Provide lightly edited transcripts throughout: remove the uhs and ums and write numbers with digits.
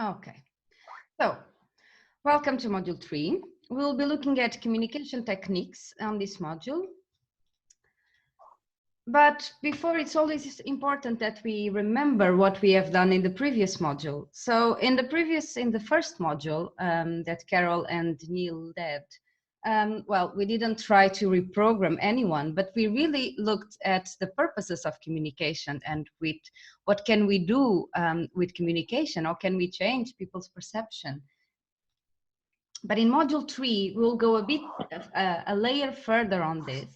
Okay, so welcome to Module 3. We'll be looking at communication techniques on this module. But before, it's always important that we remember what we have done in the previous module. So in the first module that Carol and Neil did, well, we didn't try to reprogram anyone, but we really looked at the purposes of communication and with what can we do with communication, or can we change people's perception. But in module 3, we'll go a layer further on this,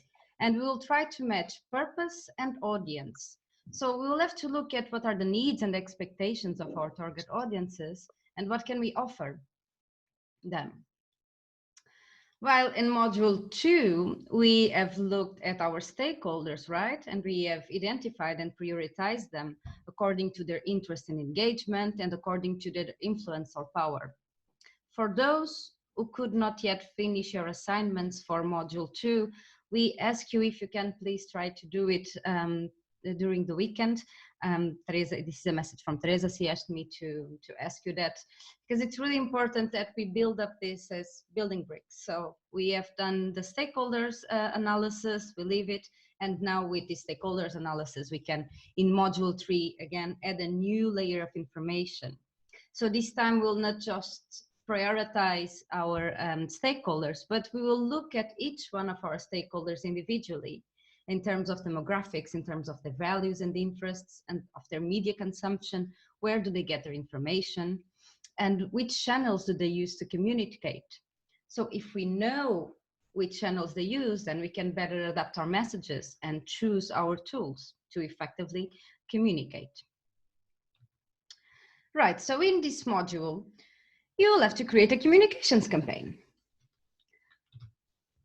and we will try to match purpose and audience. So we will have to look at what are the needs and expectations of our target audiences and what can we offer them. While in module 2, we have looked at our stakeholders, right? And we have identified and prioritized them according to their interest and engagement and according to their influence or power. For those who could not yet finish your assignments for module 2, we ask you if you can please try to do it during the weekend. Teresa, this is a message from Teresa. She asked me to ask you that because it's really important that we build up this as building bricks. So we have done the stakeholders analysis, we leave it, and now with the stakeholders analysis, we can, in module 3, again, add a new layer of information. So this time we'll not just prioritize our stakeholders, but we will look at each one of our stakeholders individually in terms of demographics, in terms of their values and interests and of their media consumption, where do they get their information, and which channels do they use to communicate. So if we know which channels they use, then we can better adapt our messages and choose our tools to effectively communicate. Right, so in this module, you will have to create a communications campaign.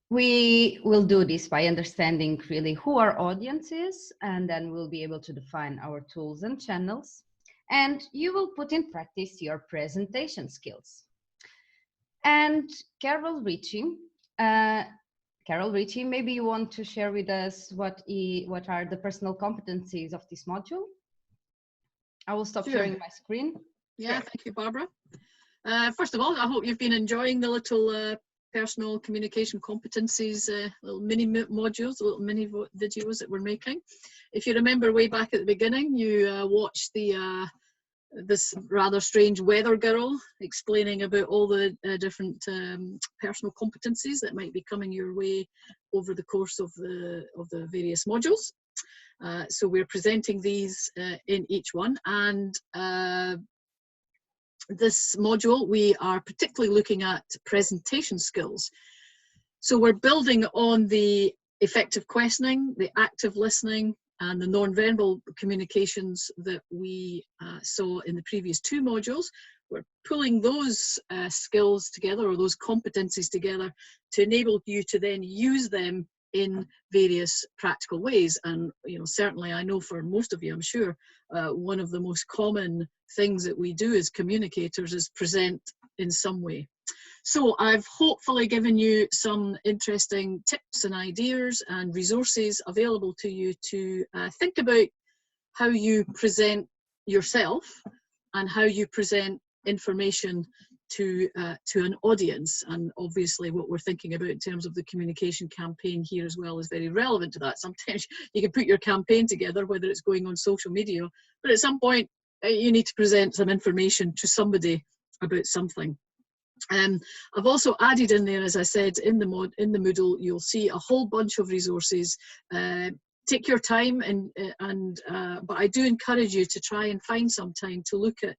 We will do this by understanding really who our audience is, and then we'll be able to define our tools and channels, and you will put in practice your presentation skills. And Carol Ritchie, maybe you want to share with us what are the personal competencies of this module? I will stop sharing my screen. Yeah, thank you, Barbara. First of all, I hope you've been enjoying the little personal communication competencies, little mini modules, little mini videos that we're making. If you remember way back at the beginning, you watched this rather strange weather girl explaining about all the different personal competencies that might be coming your way over the course of the various modules. So we're presenting these in each one, and this module we are particularly looking at presentation skills. So we're building on the effective questioning, the active listening, and the non-verbal communications that we saw in the previous 2 modules. We're pulling those skills together, or those competencies together, to enable you to then use them in various practical ways. And certainly I know for most of you, I'm sure, one of the most common things that we do as communicators is present in some way. So I've hopefully given you some interesting tips and ideas and resources available to you to think about how you present yourself and how you present information to an audience. And obviously what we're thinking about in terms of the communication campaign here as well is very relevant to that. Sometimes you can put your campaign together, whether it's going on social media, but at some point you need to present some information to somebody about something. I've also added in there, as I said, in the Moodle, you'll see a whole bunch of resources. Take your time, but I do encourage you to try and find some time to look at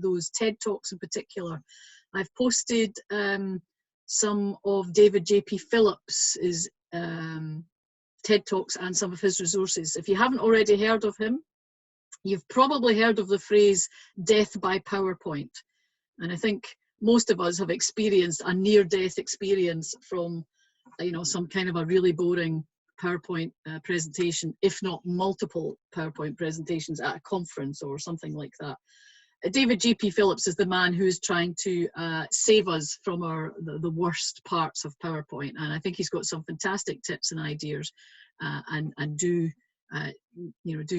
those TED Talks in particular. I've posted some of David J.P. Phillips's TED Talks and some of his resources. If you haven't already heard of him, you've probably heard of the phrase death by PowerPoint. And I think most of us have experienced a near-death experience from, some kind of a really boring PowerPoint presentation, if not multiple PowerPoint presentations at a conference or something like that. David J.P. Phillips is the man who is trying to save us from the worst parts of PowerPoint, and I think he's got some fantastic tips and ideas, and do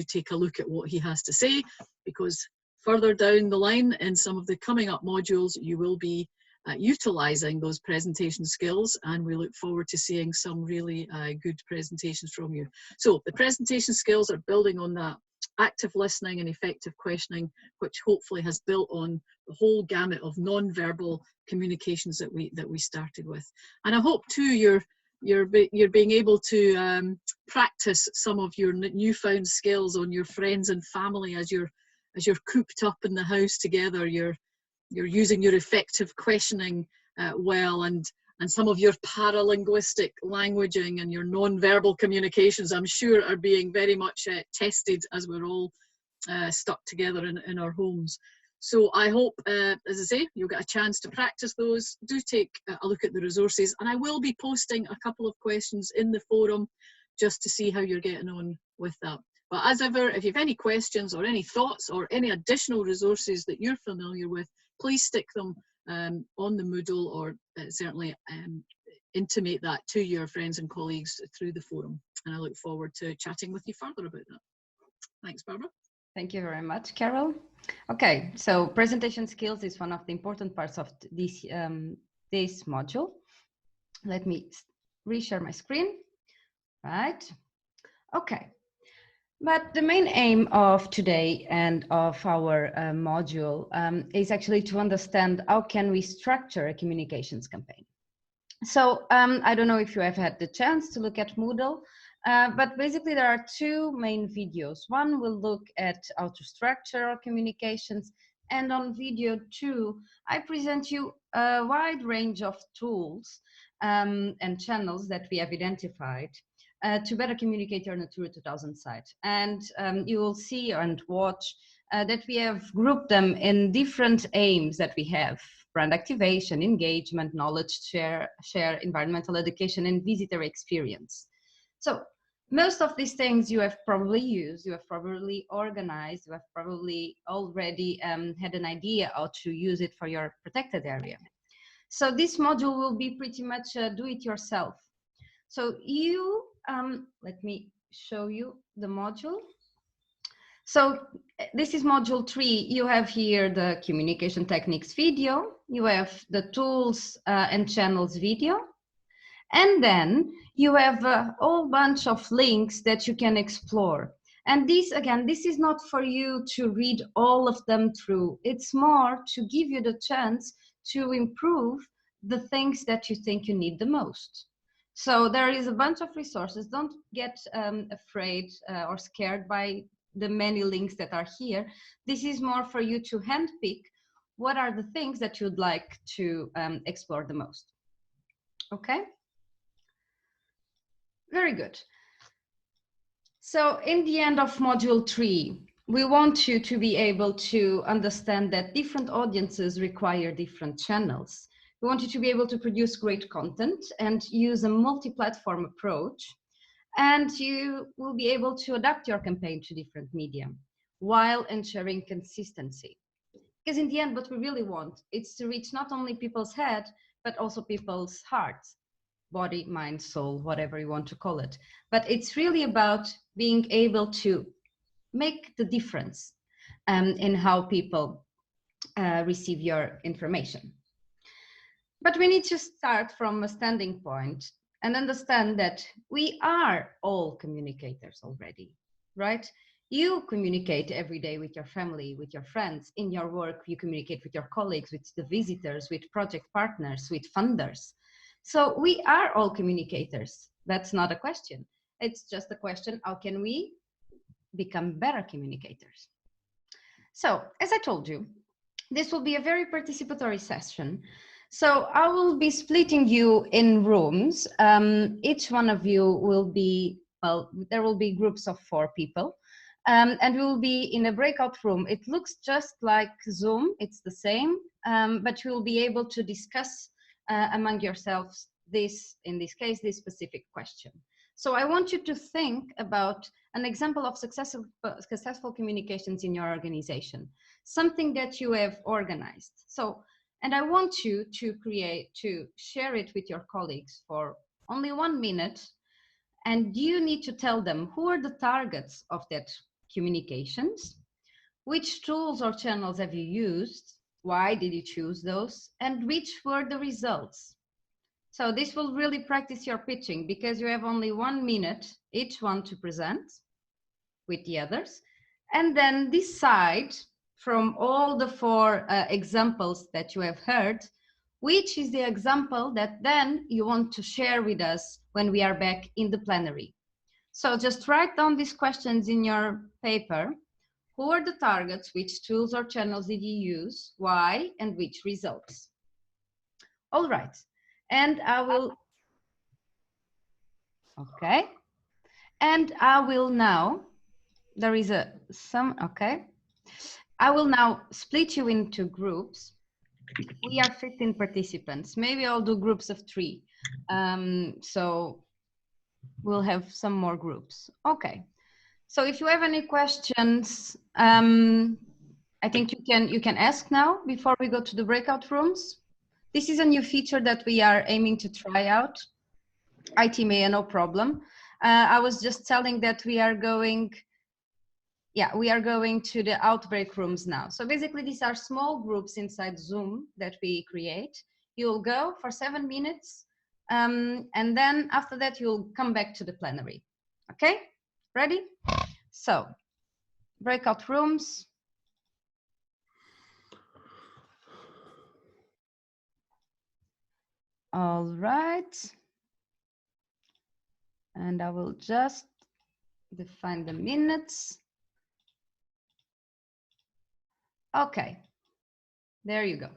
take a look at what he has to say, because further down the line in some of the coming up modules, you will be utilising those presentation skills, and we look forward to seeing some really good presentations from you. So the presentation skills are building on that active listening and effective questioning, which hopefully has built on the whole gamut of non-verbal communications that we started with. And I hope too you're being able to practice some of your newfound skills on your friends and family as you're cooped up in the house together. You're using your effective questioning well, and some of your paralinguistic languaging and your non-verbal communications, I'm sure, are being very much tested as we're all stuck together in our homes. So I hope, as I say, you'll get a chance to practice those. Do take a look at the resources, and I will be posting a couple of questions in the forum just to see how you're getting on with that. But as ever, if you have any questions or any thoughts or any additional resources that you're familiar with, please stick them on the Moodle, or certainly intimate that to your friends and colleagues through the forum. And I look forward to chatting with you further about that. Thanks, Barbara. Thank you very much, Carol. Okay, so presentation skills is one of the important parts of this, this module. Let me reshare my screen. Right. Okay. But the main aim of today and of our module is actually to understand how can we structure a communications campaign. So I don't know if you have had the chance to look at Moodle, but basically there are two main videos. One will look at how to structure our communications, and on video 2, I present you a wide range of tools and channels that we have identified to better communicate your Natura 2000 site. And you will see and watch that we have grouped them in different aims that we have: brand activation, engagement, knowledge share, environmental education, and visitor experience. So most of these things you have probably used, you have probably organized, you have probably already had an idea how to use it for your protected area. So this module will be pretty much do it yourself. So you, let me show you the module. So this is module 3. You have here the communication techniques video, you have the tools and channels video, and then you have a whole bunch of links that you can explore. And this, again, this is not for you to read all of them through. It's more to give you the chance to improve the things that you think you need the most. So there is a bunch of resources. Don't get afraid or scared by the many links that are here. This is more for you to handpick what are the things that you'd like to explore the most. Okay? Very good. So in the end of module 3, we want you to be able to understand that different audiences require different channels. We want you to be able to produce great content and use a multi-platform approach. And you will be able to adapt your campaign to different media while ensuring consistency. Because in the end, what we really want is to reach not only people's head, but also people's hearts, body, mind, soul, whatever you want to call it. But it's really about being able to make the difference in how people receive your information. But we need to start from a standing point and understand that we are all communicators already, right? You communicate every day with your family, with your friends. In your work, you communicate with your colleagues, with the visitors, with project partners, with funders. So we are all communicators. That's not a question. It's just a question, how can we become better communicators? So, as I told you, this will be a very participatory session. So I will be splitting you in rooms. Each one of you will be, well, there will be groups of 4 people. And we will be in a breakout room. It looks just like Zoom, it's the same, but you will be able to discuss among yourselves this, in this case, this specific question. So I want you to think about an example of successful communications in your organization, something that you have organized. So, and I want you to share it with your colleagues for only 1 minute. And you need to tell them who are the targets of that communications, which tools or channels have you used, why did you choose those, and which were the results. So this will really practice your pitching because you have only 1 minute each one to present with the others, and then decide from all the 4 examples that you have heard, which is the example that then you want to share with us when we are back in the plenary. So just write down these questions in your paper. Who are the targets? Which tools or channels did you use? Why? And which results? All right. And I will, okay. And I will now, there is okay. I will now split you into groups. We are 15 participants. Maybe I'll do groups of 3. So we'll have some more groups. Okay. So if you have any questions, I think you can ask now before we go to the breakout rooms. This is a new feature that we are aiming to try out. IT Maya, no problem. I was just telling that we are going to the outbreak rooms now. So basically these are small groups inside Zoom that we create. You'll go for 7 minutes, and then after that you'll come back to the plenary. Okay, ready? So breakout rooms. All right. And I will just define the minutes. Okay, there you go.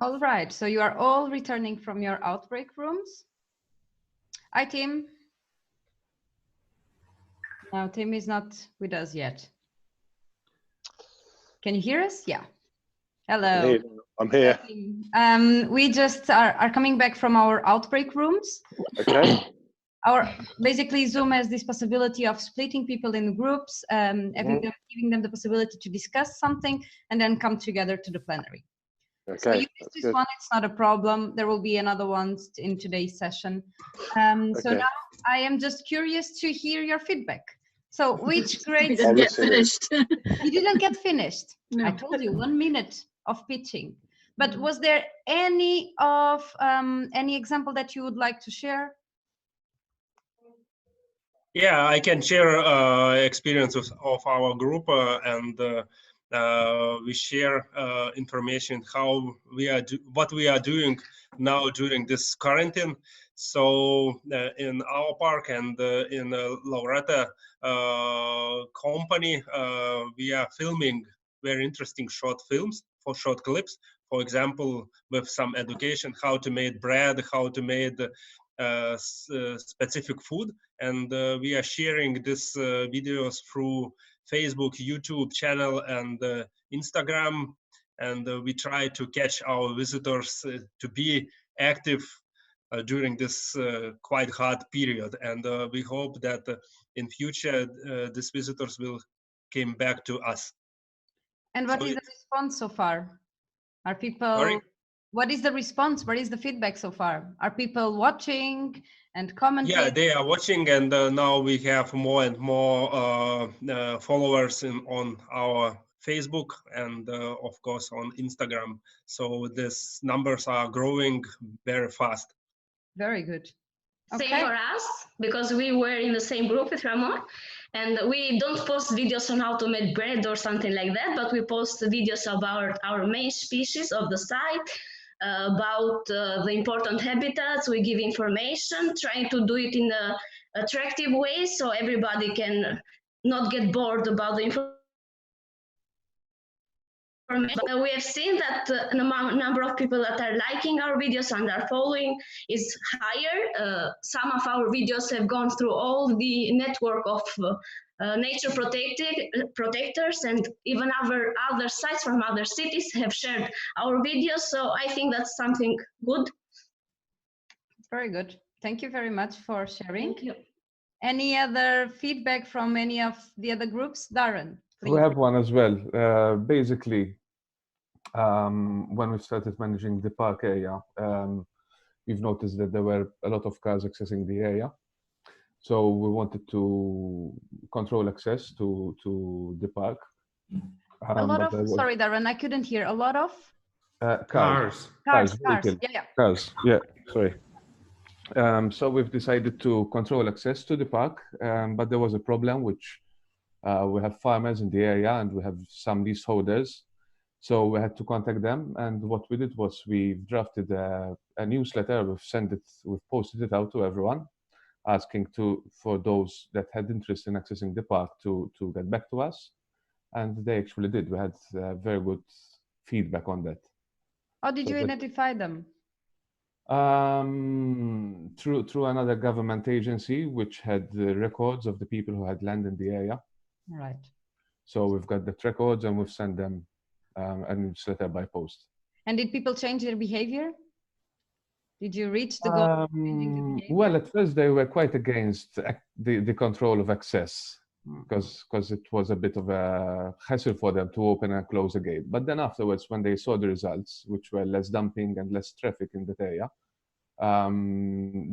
All right, so you are all returning from your outbreak rooms. Hi, Tim. No, Tim is not with us yet. Can you hear us? Yeah. Hello. I'm here. We just are coming back from our outbreak rooms. Okay. Basically Zoom has this possibility of splitting people in groups, giving them the possibility to discuss something and then come together to the plenary. Okay. So you missed this one, it's not a problem. There will be another one in today's session. So now I am just curious to hear your feedback. So which grades? We didn't get finished. You didn't get finished. No. I told you 1 minute of pitching. But was there any example that you would like to share? Yeah, I can share experiences of our group and we share information how what we are doing now during this quarantine. So in our park and in Lauretta company, we are filming very interesting short films for short clips. For example, with some education, how to make bread, how to make specific food, and we are sharing these videos through Facebook, YouTube channel, and Instagram, and we try to catch our visitors to be active during this quite hard period, and we hope that in future these visitors will come back to us. And what is the response so far? Are people? Sorry? What is the response? What is the feedback so far? Are people watching and commenting? Yeah, they are watching, and now we have more and more followers on our Facebook and of course on Instagram. So these numbers are growing very fast. Very good. Okay. Same for us, because we were in the same group with Ramon, and we don't post videos on how to make bread or something like that, but we post videos about our main species of the site, about the important habitats. We give information, trying to do it in an attractive way so everybody can not get bored about the information. We have seen that the number of people that are liking our videos and are following is higher. Some of our videos have gone through all the network of nature protectors, and even other sites from other cities have shared our videos. So I think that's something good. Very good. Thank you very much for sharing. Thank you. Any other feedback from any of the other groups? Darren, please. We have one as well. Basically, when we started managing the park area, we've noticed that there were a lot of cars accessing the area. So we wanted to control access to the park. A lot of, sorry, Darren, I couldn't hear. A lot of? Cars. Yeah, sorry. So we've decided to control access to the park, but there was a problem, which we have farmers in the area and we have some leaseholders. So we had to contact them, and what we did was we drafted a newsletter. We've posted it out to everyone, asking for those that had interest in accessing the park to get back to us, and they actually did. We had very good feedback on that. How did you identify them? Through another government agency which had the records of the people who had land in the area. Right. So we've got the records and we've sent them a newsletter by post. And did people change their behavior? Did you reach the goal? Well, at first they were quite against the control of access, because it was a bit of a hassle for them to open and close a gate. But then afterwards, when they saw the results, which were less dumping and less traffic in that area,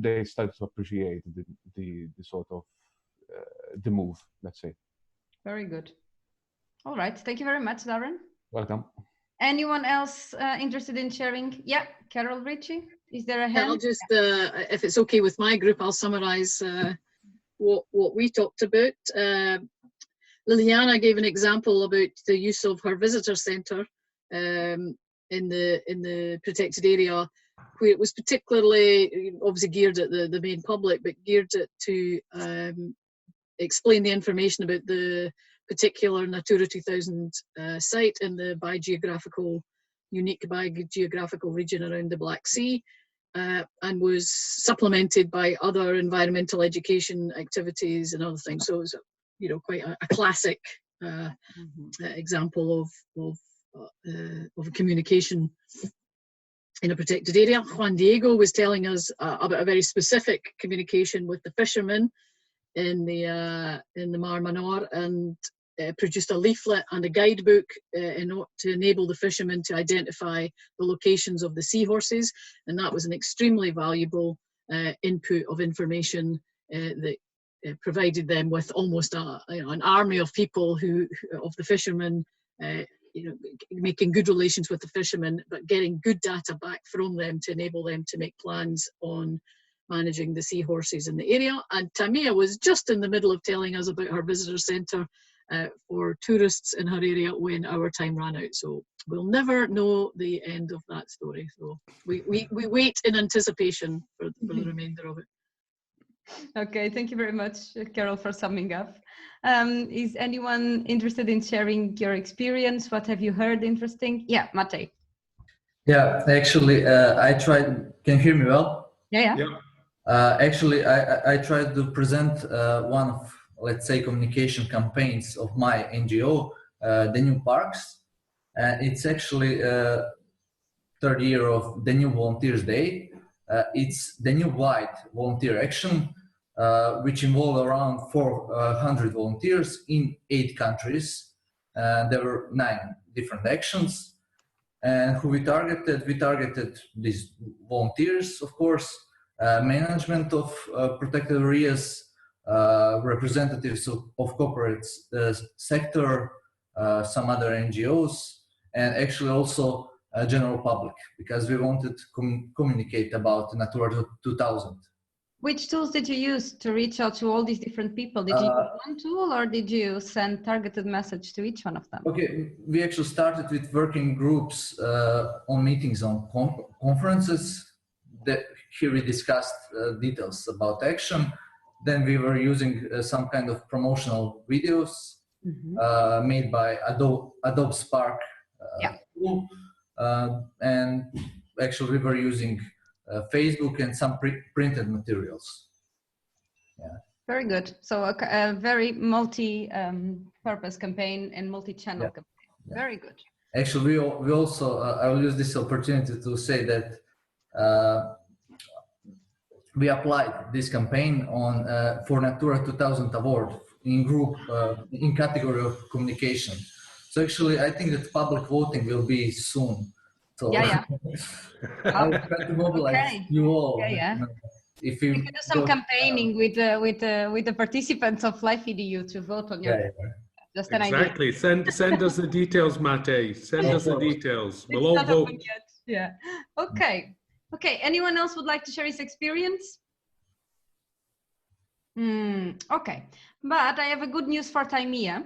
they started to appreciate the sort of the move, let's say. Very good. All right. Thank you very much, Darren. Welcome. Anyone else interested in sharing? Yeah, Carol Ritchie, is there a hand? I'll just, if it's okay with my group, I'll summarize what we talked about. Liliana gave an example about the use of her visitor centre in the protected area, where it was particularly obviously geared at the main public, but geared it to explain the information about the particular Natura 2000 site and the biogeographical unique by geographical region around the Black Sea, and was supplemented by other environmental education activities and other things. So it was, you know, quite a classic example of a communication in a protected area. Juan Diego was telling us about a very specific communication with the fishermen in the Mar Menor, and produced a leaflet and a guidebook to enable the fishermen to identify the locations of the seahorses, and that was an extremely valuable input of information that provided them with almost an army of people of the fishermen, you know, making good relations with the fishermen, but getting good data back from them to enable them to make plans on managing the seahorses in the area. And Tamia was just in the middle of telling us about her visitor centre for tourists in her area when our time ran out. So we'll never know the end of that story. So we wait in anticipation for the remainder of it. Okay, thank you very much, Carol, for summing up. Is anyone interested in sharing your experience? What have you heard interesting? Yeah, Matej. Yeah, actually, I tried. Can you hear me well? Yeah. Actually, I tried to present one of, let's say, communication campaigns of my NGO, Danube Parks. It's actually third year of Danube Volunteers Day. It's Danube-wide volunteer action, which involved around 400 volunteers in 8 countries. There were 9 different actions. And who we targeted these volunteers, of course, management of protected areas, representatives of corporate sector, some other NGOs, and actually also general public, because we wanted to communicate about Natura 2000. Which tools did you use to reach out to all these different people? Did you use one tool, or did you send targeted message to each one of them? Okay, we actually started with working groups on meetings, on conferences. Here we discussed details about action. Then we were using some kind of promotional videos made by Adobe Spark tool. And actually we were using Facebook and some printed materials. Yeah. Very good. So a very multi-purpose campaign and multi-channel campaign. Yeah. Very good. Actually, we also, I will use this opportunity to say that we applied this campaign on for Natura 2000 award in group, in category of communication. So actually, I think that public voting will be soon. So yeah. I will try to mobilize you all. Yeah. If you can do some campaigning with the participants of Life.edu to vote on your. Just an idea. Send us the details, Matej. Send us the details. We'll all vote. Yeah. Okay. Anyone else would like to share his experience? Okay. But I have a good news for Timea.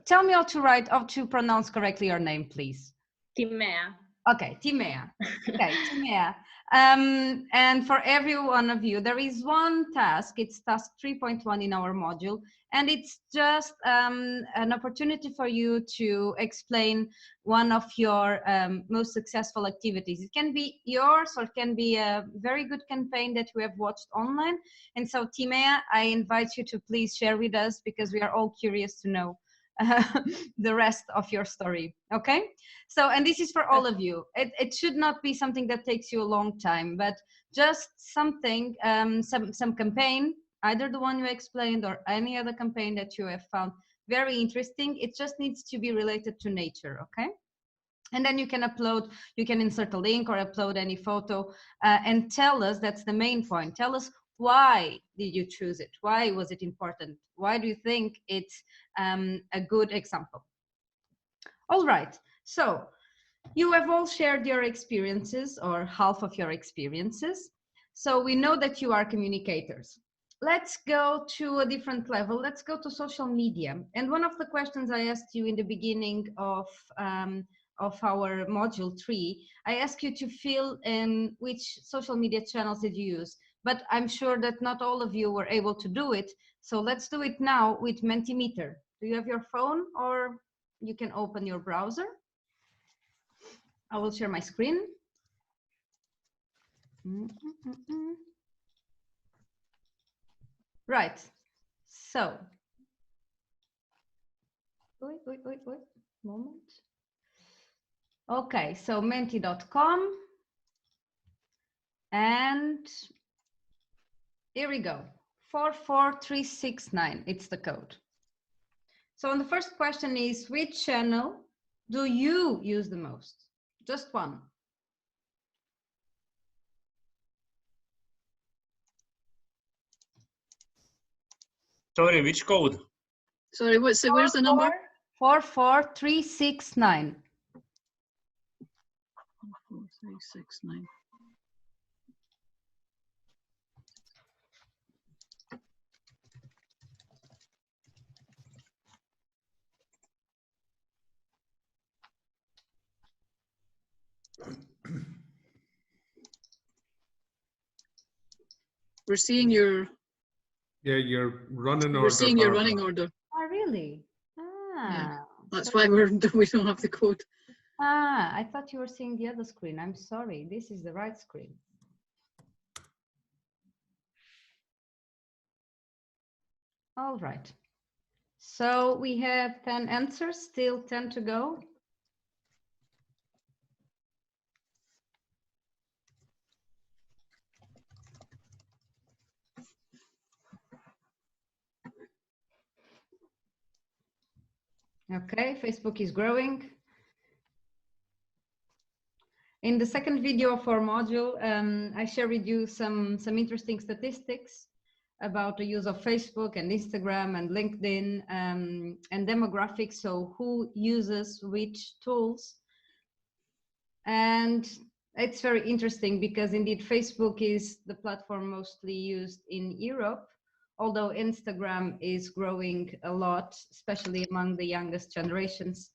Tell me how to pronounce correctly your name, please. Timea. Okay, Timea. Okay, Timea. And for every one of you, there is one task. It's task 3.1 in our module, and it's just an opportunity for you to explain one of your most successful activities. It can be yours, or it can be a very good campaign that we have watched online. And so, Timea, I invite you to please share with us, because we are all curious to know the rest of your story. Okay, so, and this is for all of you. It should not be something that takes you a long time, but just something, some campaign, either the one you explained or any other campaign that you have found very interesting. It just needs to be related to nature. Okay, and then you can upload, you can insert a link or upload any photo and tell us, that's the main point, tell us why did you choose it? Why was it important? Why do you think it's a good example? All right, so you have all shared your experiences, or half of your experiences. So we know that you are communicators. Let's go to a different level. Let's go to social media. And one of the questions I asked you in the beginning of our module 3, I asked you to fill in which social media channels did you use. But I'm sure that not all of you were able to do it. So let's do it now with Mentimeter. Do you have your phone, or you can open your browser? I will share my screen. Right. So, wait, moment. Okay, so menti.com, and here we go. 44369, it's the code. So the first question is, which channel do you use the most? Just one. Sorry, which code? Sorry, where's the number? 44369. 44369. We're seeing your. Yeah, your running order. We're seeing your Barbara. running order. Oh, really? Ah, Yeah. That's why we don't have the code. Ah, I thought you were seeing the other screen. I'm sorry. This is the right screen. All right. So we have 10 answers, still 10 to go. Okay, Facebook is growing. In the second video of our module, I share with you some interesting statistics about the use of Facebook and Instagram and LinkedIn and demographics, so who uses which tools. And it's very interesting because indeed Facebook is the platform mostly used in Europe, although Instagram is growing a lot, especially among the youngest generations,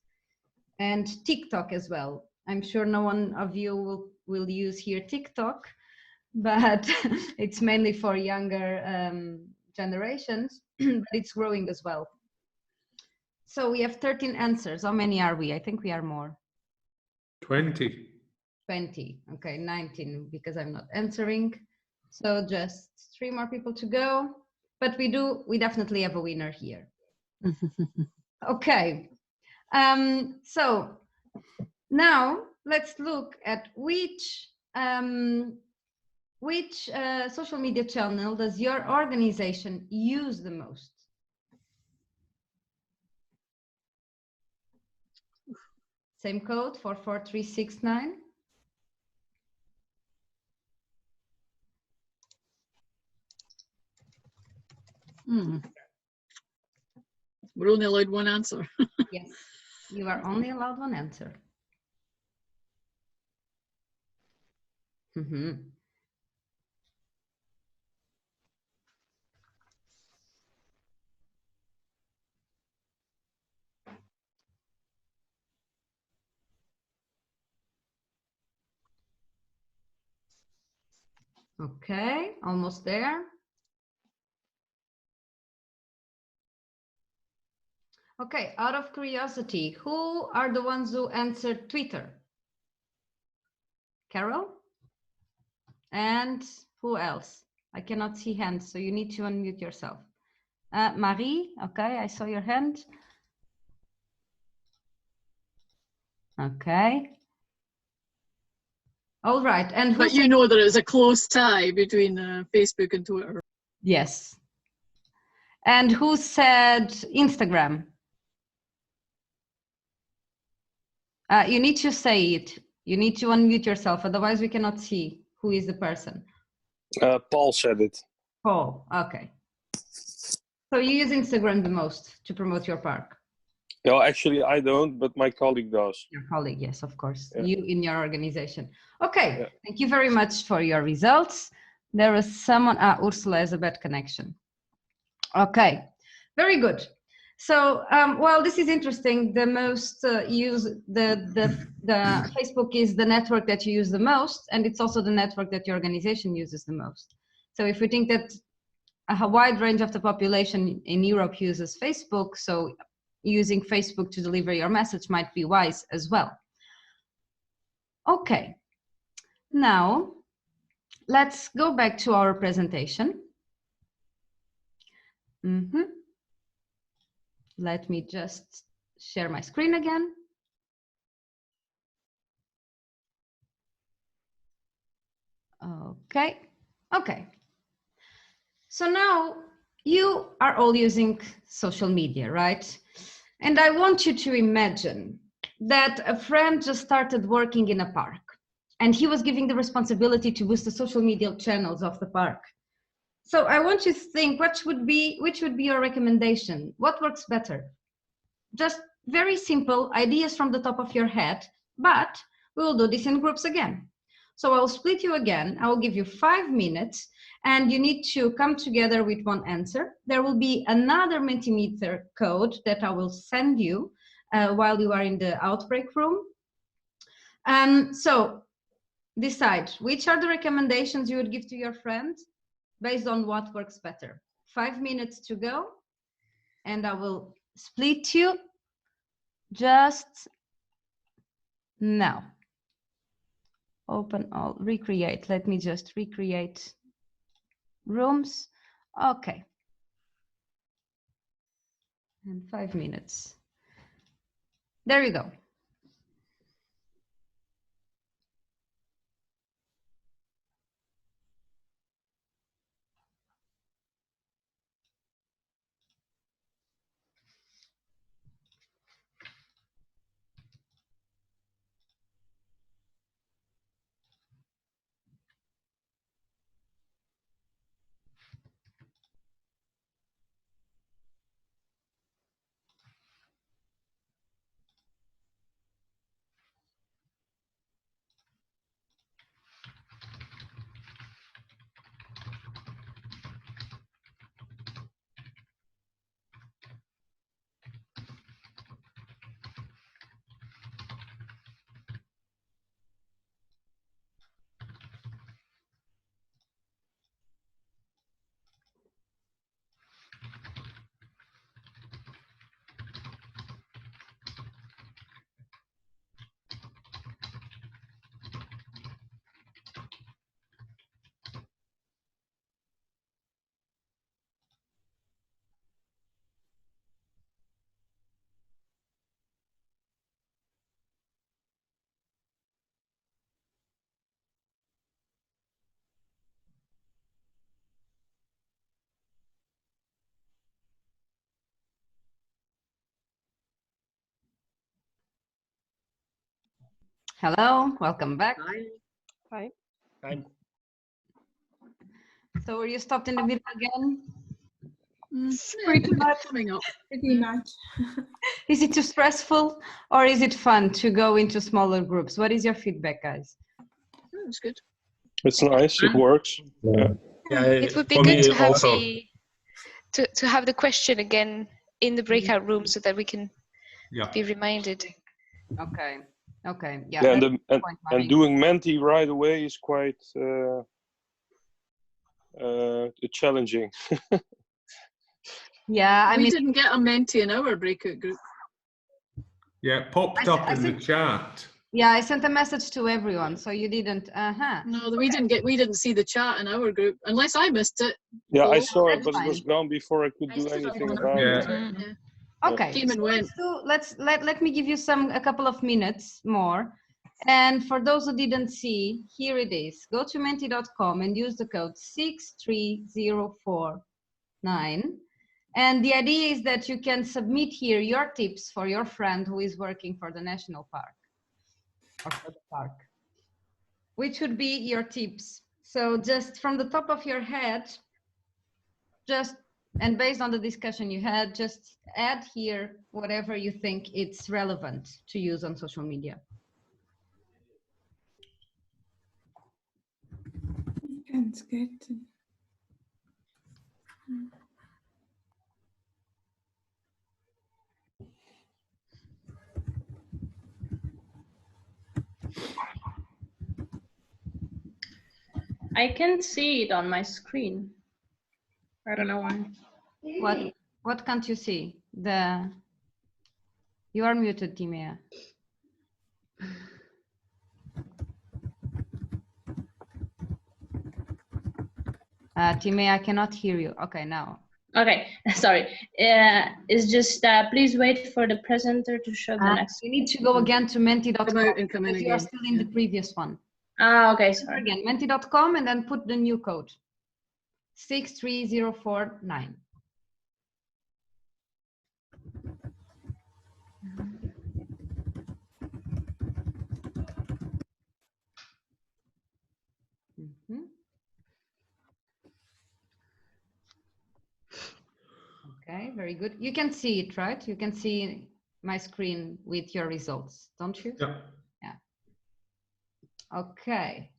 and TikTok as well. I'm sure no one of you will use here TikTok, but it's mainly for younger generations, but it's growing as well. So we have 13 answers. How many are we? I think we are more. 20. 20. Okay, 19 because I'm not answering. So just 3 more people to go. But we definitely have a winner here. Okay. So now let's look at which social media channel does your organization use the most? Same code, 44369. We're only allowed one answer. Yes, you are only allowed one answer. Okay, almost there. Okay, out of curiosity, who are the ones who answered Twitter? Carol? And who else? I cannot see hands, so you need to unmute yourself. Marie, okay, I saw your hand. Okay. All right, and but you know that it's a close tie between Facebook and Twitter. Yes. And who said Instagram? You need to say it. You need to unmute yourself, otherwise we cannot see who is the person. Paul said it. Paul, okay. So you use Instagram the most to promote your park? No, actually I don't, but my colleague does. Your colleague, yes, of course. Yeah. You in your organization. Okay, yeah. Thank you very much for your results. There was someone, Ursula has a bad connection. Okay, very good. So, well, this is interesting. The most the Facebook is the network that you use the most, and it's also the network that your organization uses the most. So if we think that a wide range of the population in Europe uses Facebook, so using Facebook to deliver your message might be wise as well. Okay, now let's go back to our presentation. Let me just share my screen again. Okay, okay. So now you are all using social media, right? And I want you to imagine that a friend just started working in a park and he was giving the responsibility to boost the social media channels of the park. So I want you to think which would be your recommendation? What works better? Just very simple ideas from the top of your head, but we will do this in groups again. So I'll split you again. I will give you 5 minutes and you need to come together with one answer. There will be another Mentimeter code that I will send you while you are in the outbreak room. So decide which are the recommendations you would give to your friend based on what works better. 5 minutes to go and I will split you just now. Open all, recreate. Let me just recreate rooms. Okay. And 5 minutes. There you go. Hello, welcome back. Hi. Hi. So were you stopped in the middle again? Pretty much coming up. Pretty much. Is it too stressful or is it fun to go into smaller groups? What is your feedback, guys? That's good. It's nice. It works. Yeah. It would be good to have to have the question again in the breakout room so that we can be reminded. Okay. Okay. Yeah. Yeah, and doing Menti right away is quite challenging. Yeah, I mean, we didn't get a Menti in our breakout group. Yeah, it popped up in the chat. Yeah, I sent a message to everyone, so you didn't. No, we didn't see the chat in our group, unless I missed it. Yeah, I saw it, but it was gone before I could do anything about it. Yeah. Okay, so let me give you a couple of minutes more. And for those who didn't see, here it is. Go to menti.com and use the code 63049. And the idea is that you can submit here your tips for your friend who is working for the national park or for the park. Which would be your tips? So just from the top of your head, and based on the discussion you had, just add here whatever you think it's relevant to use on social media. Ganz gut. I can't see it on my screen. I don't know why. What can't you see? You are muted, Timea. Time, I cannot hear you. Okay, now. Okay, sorry. It's just please wait for the presenter to show the next. You need to go again to menti.com because you are still in the previous one. Okay, sorry. Again, menti.com and then put the new code 63049. Okay, very good. You can see it, right? You can see my screen with your results, don't you? Yeah. Yeah. Okay.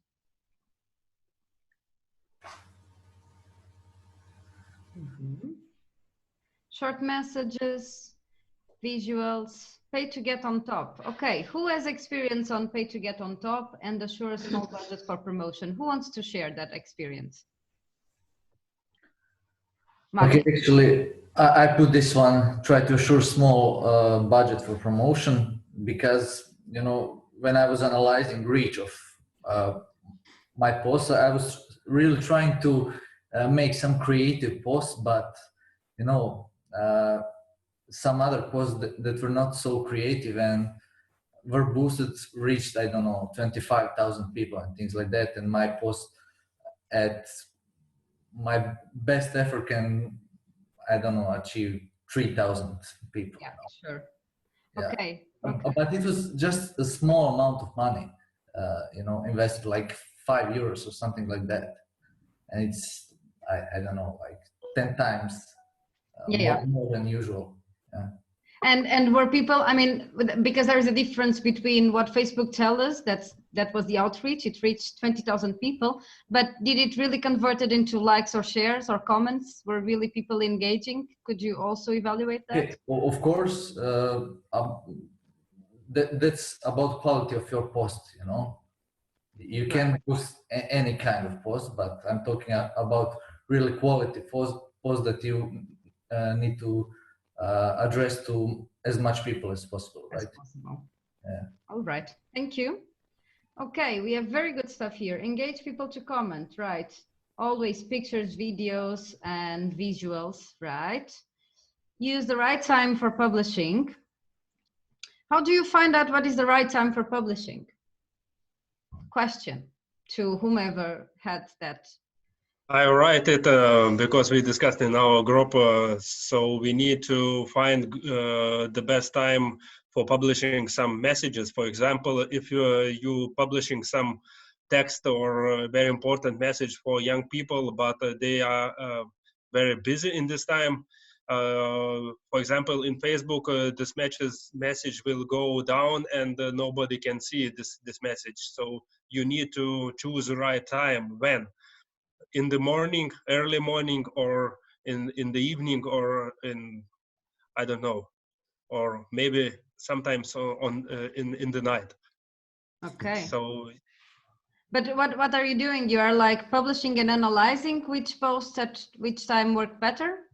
Short messages, visuals, pay to get on top. Okay, who has experience on pay to get on top and assure a small budget for promotion? Who wants to share that experience? Okay, actually, I put this one, try to assure small budget for promotion, because, you know, when I was analyzing reach of my posts, I was really trying to make some creative posts, but, you know, some other posts that were not so creative and were boosted, reached, I don't know, 25,000 people and things like that. And my post at my best effort can, I don't know, achieve 3,000 people. Yeah, sure. Yeah. Okay. But it was just a small amount of money, you know, invested like €5 or something like that. And it's, I don't know, like 10 times more than usual. Yeah. And were people, I mean, because there is a difference between what Facebook tells us, that was the outreach, it reached 20,000 people, but did it really convert it into likes or shares or comments? Were really people engaging? Could you also evaluate that? Okay. Well, of course, that's about quality of your post, you know. You can post any kind of post, but I'm talking about really quality post that you need to address to as much people as possible, right? Yeah. All right, thank you. Okay, we have very good stuff here. Engage people to comment, right? Always pictures, videos, and visuals, right? Use the right time for publishing. How do you find out what is the right time for publishing? Question to whomever had that. I write it because we discussed in our group, so we need to find the best time for publishing some messages. For example, if you publishing some text or a very important message for young people, but they are very busy in this time. For example, in Facebook, this message will go down and nobody can see this message. So you need to choose the right time. When? In the morning, early morning, or in the evening, or in, I don't know, or maybe sometimes in the night. Okay. So. But what are you doing? You are like publishing and analyzing which posts at which time work better?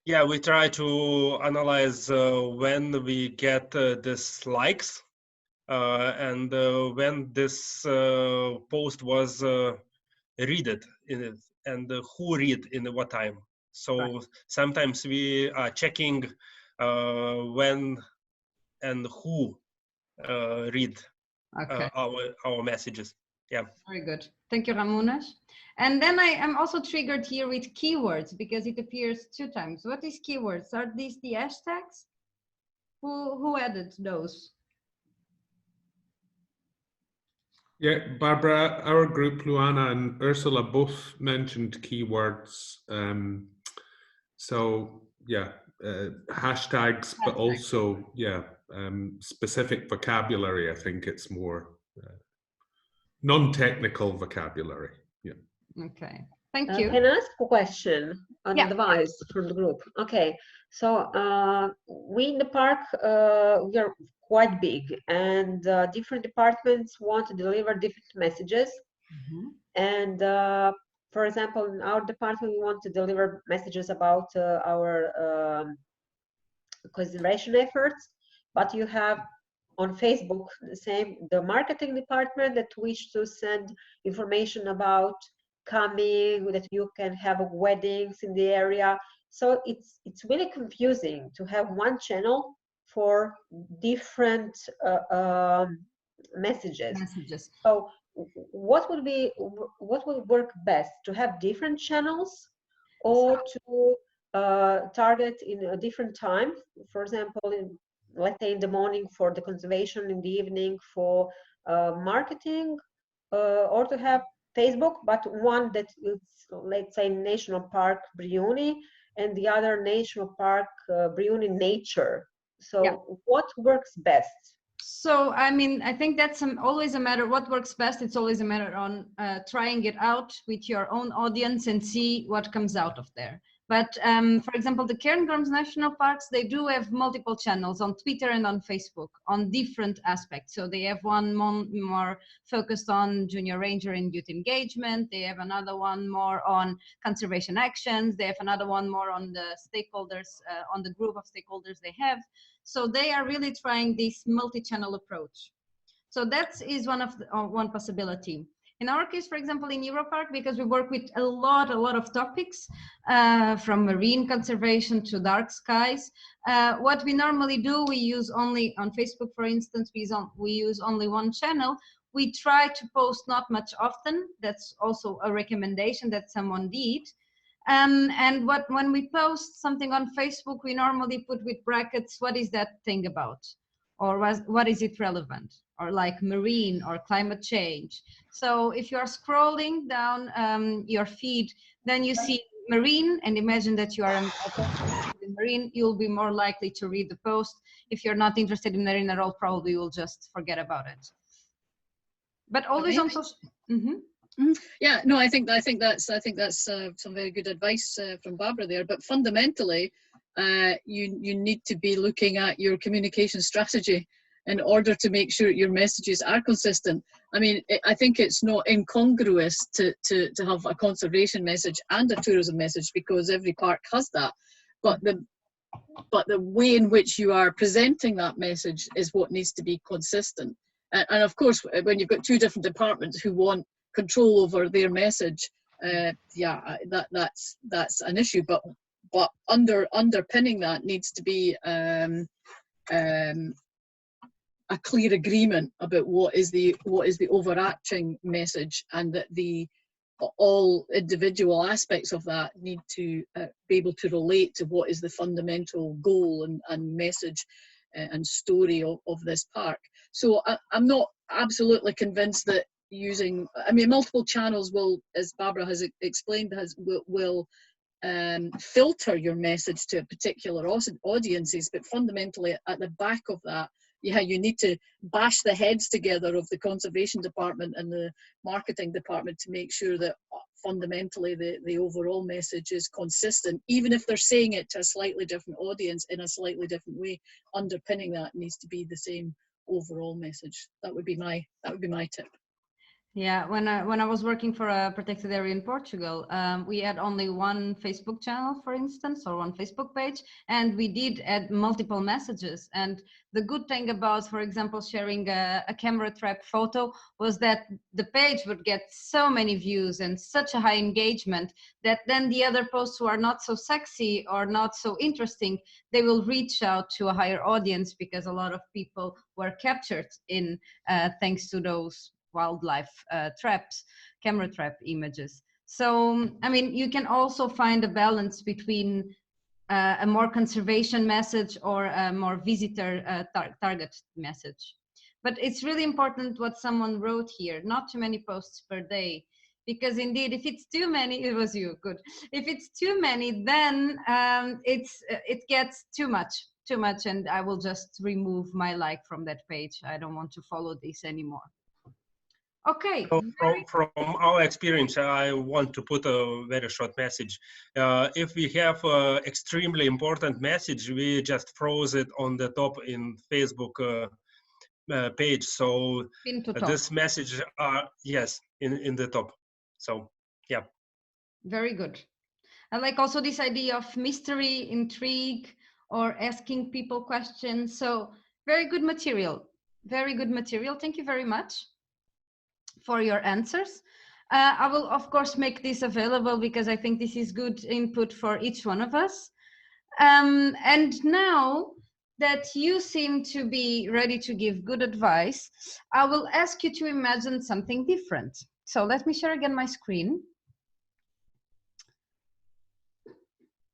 Yeah, we try to analyze when we get this likes and when this post was read in it, and who read in what time. So sometimes we are checking when and who read our messages. Yeah. Very good. Thank you, Ramonas. And then I am also triggered here with keywords because it appears 2 times. What is keywords? Are these the hashtags? Who added those? Yeah, Barbara, our group, Luana and Ursula both mentioned keywords. So yeah, hashtags, but also, yeah, specific vocabulary. I think it's more non-technical vocabulary. Yeah. Okay. Thank you. Can I ask a question on advice from the group? Okay. So we in the park, we are quite big, and different departments want to deliver different messages. And for example, in our department, we want to deliver messages about our conservation efforts, but you have on Facebook the marketing department that wish to send information about coming, that you can have weddings in the area. So it's really confusing to have one channel for different messages. So what would work best, to have different channels, or to target in a different time? For example, let's say in the morning for the conservation, in the evening for marketing, or to have Facebook, but one that is, let's say, National Park Brioni, and the other National Park Brioni Nature. So what works best? So, I mean, I think that's always a matter, what works best, it's always a matter on trying it out with your own audience and see what comes out of there. But for example, the Cairngorms National Parks, they do have multiple channels on Twitter and on Facebook on different aspects. So they have one more focused on junior ranger and youth engagement. They have another one more on conservation actions. They have another one more on the stakeholders, on the group of stakeholders they have. So they are really trying this multi-channel approach. So that is one possibility. In our case, for example, in Europark, because we work with a lot of topics, from marine conservation to dark skies, what we normally do, we use only on Facebook, for instance, we use only one channel. We try to post not much often. That's also a recommendation that someone did. And when we post something on Facebook, we normally put with brackets, what is that thing about? Or what is it relevant? Or like marine or climate change. So if you are scrolling down your feed, then you see marine, and imagine that you are in marine, you'll be more likely to read the post. If you're not interested in marine at all, probably you'll just forget about it. But always on social. Yeah, no, I think that's some very good advice from Barbara there. But fundamentally, you need to be looking at your communication strategy in order to make sure your messages are consistent. I mean, I think it's not incongruous to have a conservation message and a tourism message, because every park has that. But the way in which you are presenting that message is what needs to be consistent. And of course, when you've got two different departments who want control over their message, that's an issue. But underpinning that needs to be a clear agreement about what is the overarching message, and that all individual aspects of that need to be able to relate to what is the fundamental goal and message and story of this park. So I'm not absolutely convinced that using, I mean, multiple channels will, as Barbara has explained, will filter your message to particular audiences, but fundamentally at the back of that, you need to bash the heads together of the conservation department and the marketing department to make sure that fundamentally the overall message is consistent, even if they're saying it to a slightly different audience in a slightly different way. Underpinning that needs to be the same overall message. That would be my tip. Yeah, when I was working for a protected area in Portugal, we had only one Facebook channel, for instance, or one Facebook page, and we did add multiple messages. And the good thing about, for example, sharing a camera trap photo was that the page would get so many views and such a high engagement that then the other posts who are not so sexy or not so interesting, they will reach out to a higher audience, because a lot of people were captured in thanks to those wildlife traps, camera trap images. So, I mean, you can also find a balance between a more conservation message or a more visitor target message. But it's really important what someone wrote here, not too many posts per day, because indeed, if it's too many, it was you, good. If it's too many, then it gets too much, and I will just remove my like from that page. I don't want to follow this anymore. Okay. So from our experience, I want to put a very short message. If we have an extremely important message, we just froze it on the top in Facebook page. So this message, yes, in the top. So yeah. Very good. I like also this idea of mystery, intrigue, or asking people questions. So very good material. Very good material. Thank you very much for your answers. I will, of course, make this available because I think this is good input for each one of us. And now that you seem to be ready to give good advice, I will ask you to imagine something different. So let me share again my screen.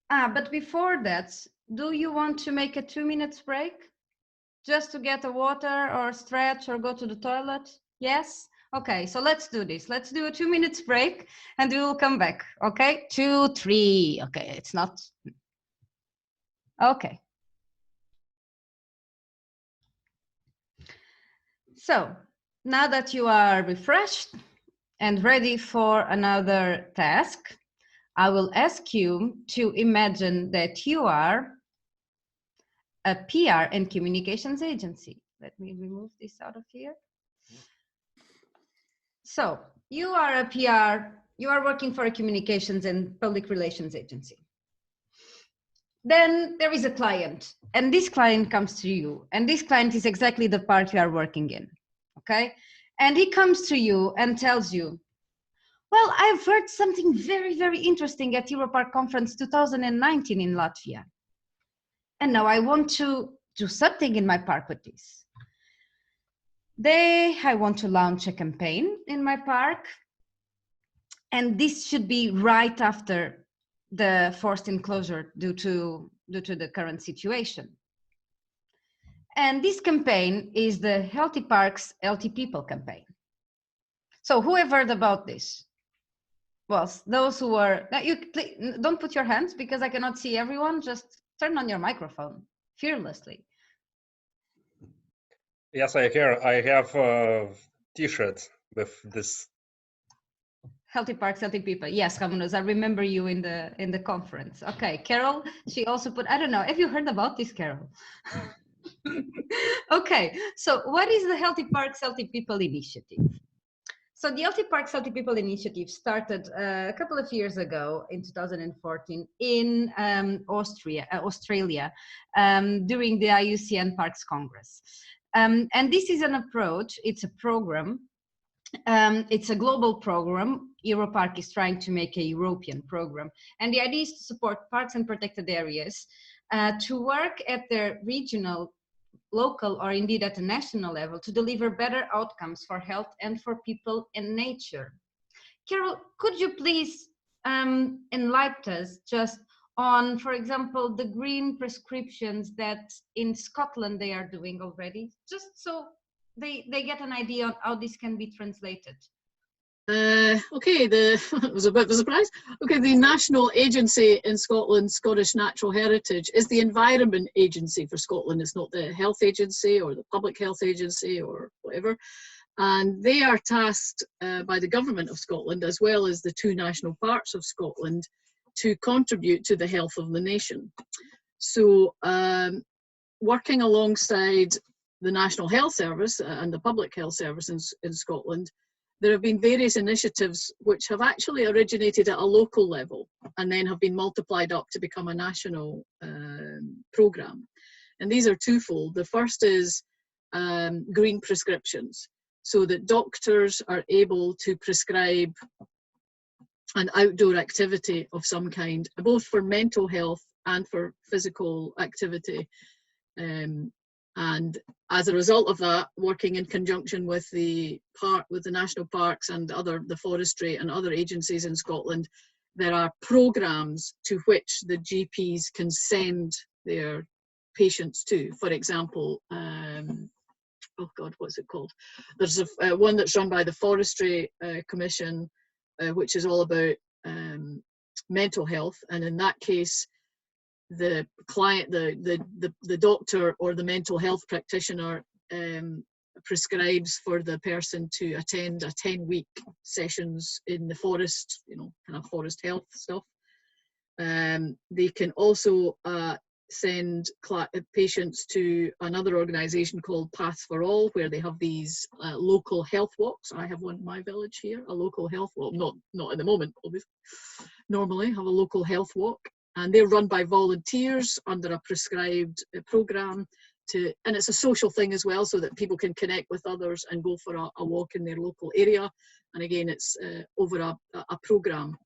But before that, do you want to make a 2-minute break? Just to get a water or stretch or go to the toilet? Yes? Okay, so let's do this. Let's do a 2-minute break and we will come back. Okay, 2, 3. Okay, it's not. Okay. So now that you are refreshed and ready for another task, I will ask you to imagine that you are a PR and communications agency. Let me remove this out of here. So you are a PR, you are working for a communications and public relations agency. Then there is a client, and this client comes to you, and this client is exactly the part you are working in, okay? And he comes to you and tells you, well, I've heard something very, very interesting at Europark Conference 2019 in Latvia. And now I want to do something in my park with this. I want to launch a campaign in my park, and this should be right after the forced enclosure due to the current situation. And this campaign is the Healthy Parks, Healthy People campaign. So who have heard about this? Well, those who are, don't put your hands because I cannot see everyone, just turn on your microphone fearlessly. Yes, I hear. I have T-shirts with this. Healthy Parks, Healthy People. Yes, Ramonas, I remember you in the conference. Okay, Carol, she also put, I don't know, have you heard about this, Carol? Okay, so what is the Healthy Parks, Healthy People initiative? So the Healthy Parks, Healthy People initiative started a couple of years ago in 2014 in Australia during the IUCN Parks Congress. And this is an approach, it's a program, it's a global program. Europark is trying to make a European program. And the idea is to support parks and protected areas to work at their regional, local, or indeed at a national level to deliver better outcomes for health and for people and nature. Carol, could you please enlighten us just on, for example, the green prescriptions that in Scotland they are doing already, just so they get an idea on how this can be translated? Okay, it was a bit of a surprise. Okay, the national agency in Scotland, Scottish Natural Heritage, is the Environment Agency for Scotland. It's not the Health Agency or the Public Health Agency or whatever. And they are tasked by the Government of Scotland, as well as the 2 national parks of Scotland, to contribute to the health of the nation. So working alongside the National Health Service and the Public Health Service in Scotland, there have been various initiatives which have actually originated at a local level and then have been multiplied up to become a national programme. And these are twofold. The first is green prescriptions, so that doctors are able to prescribe an outdoor activity of some kind, both for mental health and for physical activity. And as a result of that, working in conjunction with the national parks and the forestry and other agencies in Scotland, there are programmes to which the GPs can send their patients to. For example, oh God, what's it called? There's one that's run by the Forestry Commission, which is all about mental health, and in that case, the client, the doctor or the mental health practitioner prescribes for the person to attend a 10-week sessions in the forest, kind of forest health stuff. They can also send patients to another organisation called Paths for All, where they have these local health walks. I have one in my village here, a local health walk, not at the moment, obviously. Normally have a local health walk. And they're run by volunteers under a prescribed programme. and it's a social thing as well, so that people can connect with others and go for a walk in their local area. And again, it's over a programme.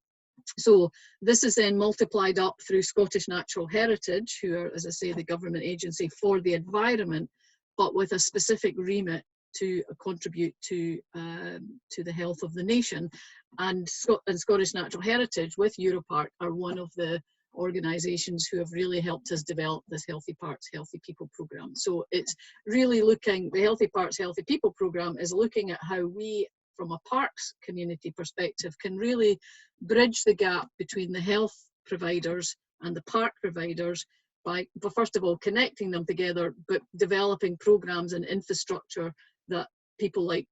So this is then multiplied up through Scottish Natural Heritage, who are, as I say, the government agency for the environment, but with a specific remit to contribute to the health of the nation. And Scottish Natural Heritage with Europark are one of the organisations who have really helped us develop this Healthy Parks, Healthy People programme. So it's really looking, the Healthy Parks, Healthy People programme is looking at how we, from a parks community perspective, can really bridge the gap between the health providers and the park providers by, first of all, connecting them together, but developing programs and infrastructure that people like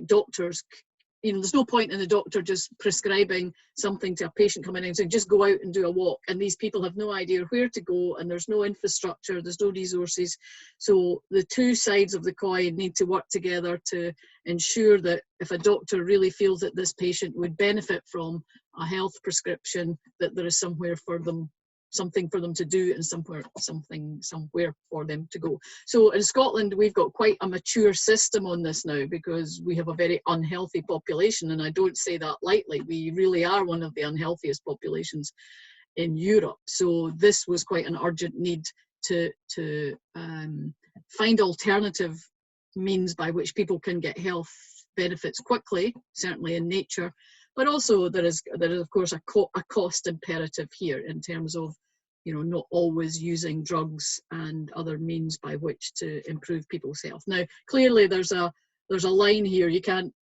doctors, you know, there's no point in the doctor just prescribing something to a patient coming in and saying, just go out and do a walk. And these people have no idea where to go, and there's no infrastructure, there's no resources. So the two sides of the coin need to work together to ensure that if a doctor really feels that this patient would benefit from a health prescription, that there is somewhere for them, something for them to do, and somewhere for them to go. So in Scotland, we've got quite a mature system on this now, because we have a very unhealthy population, and I don't say that lightly. We really are one of the unhealthiest populations in Europe. So this was quite an urgent need to find alternative means by which people can get health benefits quickly, certainly in nature. But also there is of course a cost imperative here in terms of, you know, not always using drugs and other means by which to improve people's health. Now, clearly there's a line here. You can't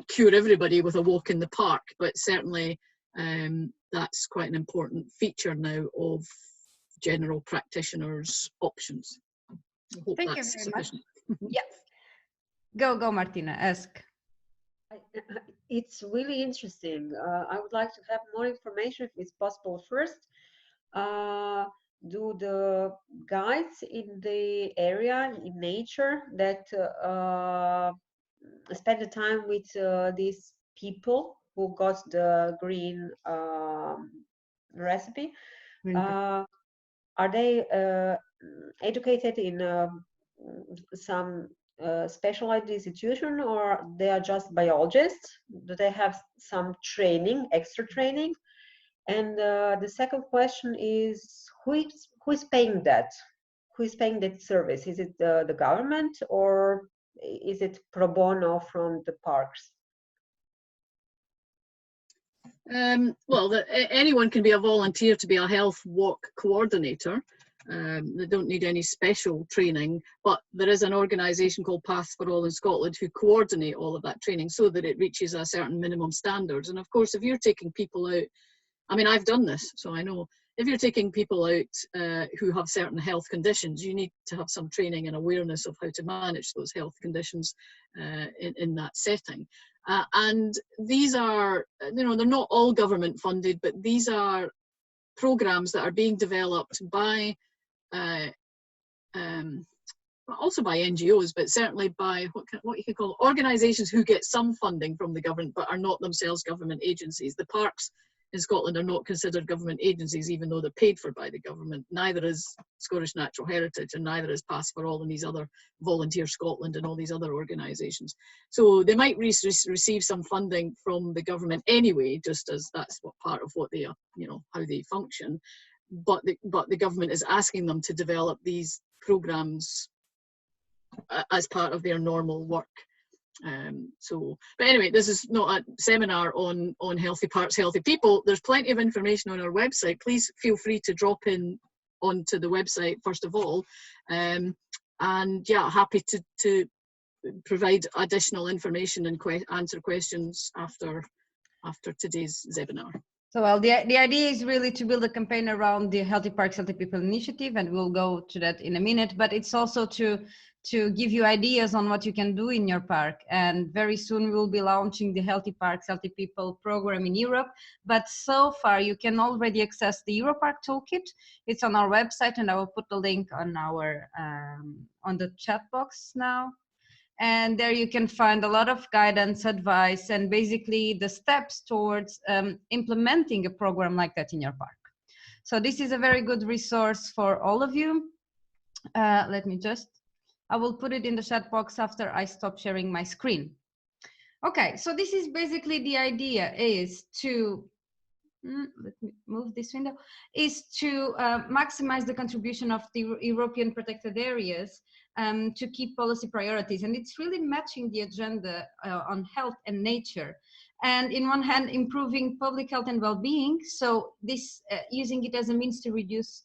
cure everybody with a walk in the park, but certainly that's quite an important feature now of general practitioners' options. I hope Thank that's you very sufficient. much. Yes. Go, Martina, ask. It's really interesting. I would like to have more information, if it's possible. First, do the guides in the area, in nature, that spend the time with these people who got the green recipe, are they educated in some specialized institution, or they are just biologists? Do they have some training, extra training? And the second question is, who is paying that? Who is paying that service? Is it the government, or is it pro bono from the parks? Well, anyone can be a volunteer to be a health walk coordinator. They don't need any special training, but there is an organisation called Paths for All in Scotland who coordinate all of that training so that it reaches a certain minimum standards. And of course, if you're taking people out, I mean, I've done this, so I know, if you're taking people out who have certain health conditions, you need to have some training and awareness of how to manage those health conditions in that setting. And these are, you know, they're not all government funded, but these are programs that are being developed by also by NGOs, but certainly by what you could call organisations who get some funding from the government but are not themselves government agencies. The parks in Scotland are not considered government agencies, even though they're paid for by the government. Neither is Scottish Natural Heritage, and neither is Paths for All and these other Volunteer Scotland and all these other organisations. So they might receive some funding from the government anyway, just as that's what part of what they are, you know, how they function. But the government is asking them to develop these programs as part of their normal work. But anyway, this is not a seminar on healthy parks, healthy people. There's plenty of information on our website. Please feel free to drop in onto the website first of all, and yeah, happy to provide additional information and answer questions after today's webinar. So, well, the idea is really to build a campaign around the Healthy Parks, Healthy People initiative, and we'll go to that in a minute, but it's also to give you ideas on what you can do in your park. And very soon we'll be launching the Healthy Parks, Healthy People program in Europe. But so far you can already access the Europark Toolkit. It's on our website, and I will put the link on our on the chat box now. And there you can find a lot of guidance, advice, and basically the steps towards implementing a program like that in your park. So this is a very good resource for all of you. Let me just, I will put it in the chat box after I stop sharing my screen. Okay, so this is basically the idea, is to, let me move this window, is to maximize the contribution of the European protected areas to keep policy priorities. And it's really matching the agenda on health and nature. And in one hand, improving public health and well-being. So this, using it as a means to reduce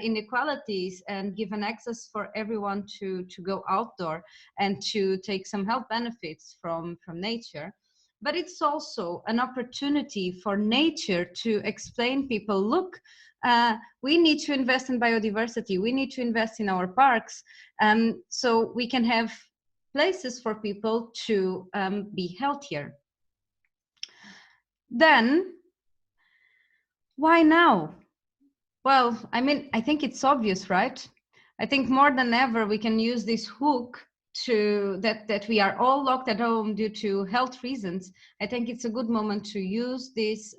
inequalities and give an access for everyone to go outdoor and to take some health benefits from nature. But it's also an opportunity for nature to explain people, look, we need to invest in biodiversity, we need to invest in our parks, so we can have places for people to be healthier. Then, why now? Well, I mean, I think it's obvious, right? I think more than ever, we can use this hook to that we are all locked at home due to health reasons. I think it's a good moment to use this,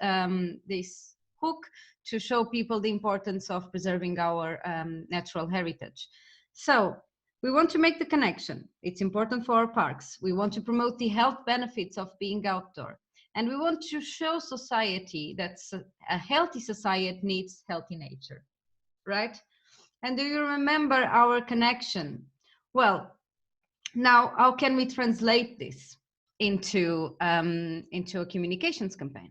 this hook to show people the importance of preserving our natural heritage. So we want to make the connection. It's important for our parks. We want to promote the health benefits of being outdoor. And we want to show society that a healthy society needs healthy nature, right? And do you remember our connection? Well, now how can we translate this into a communications campaign?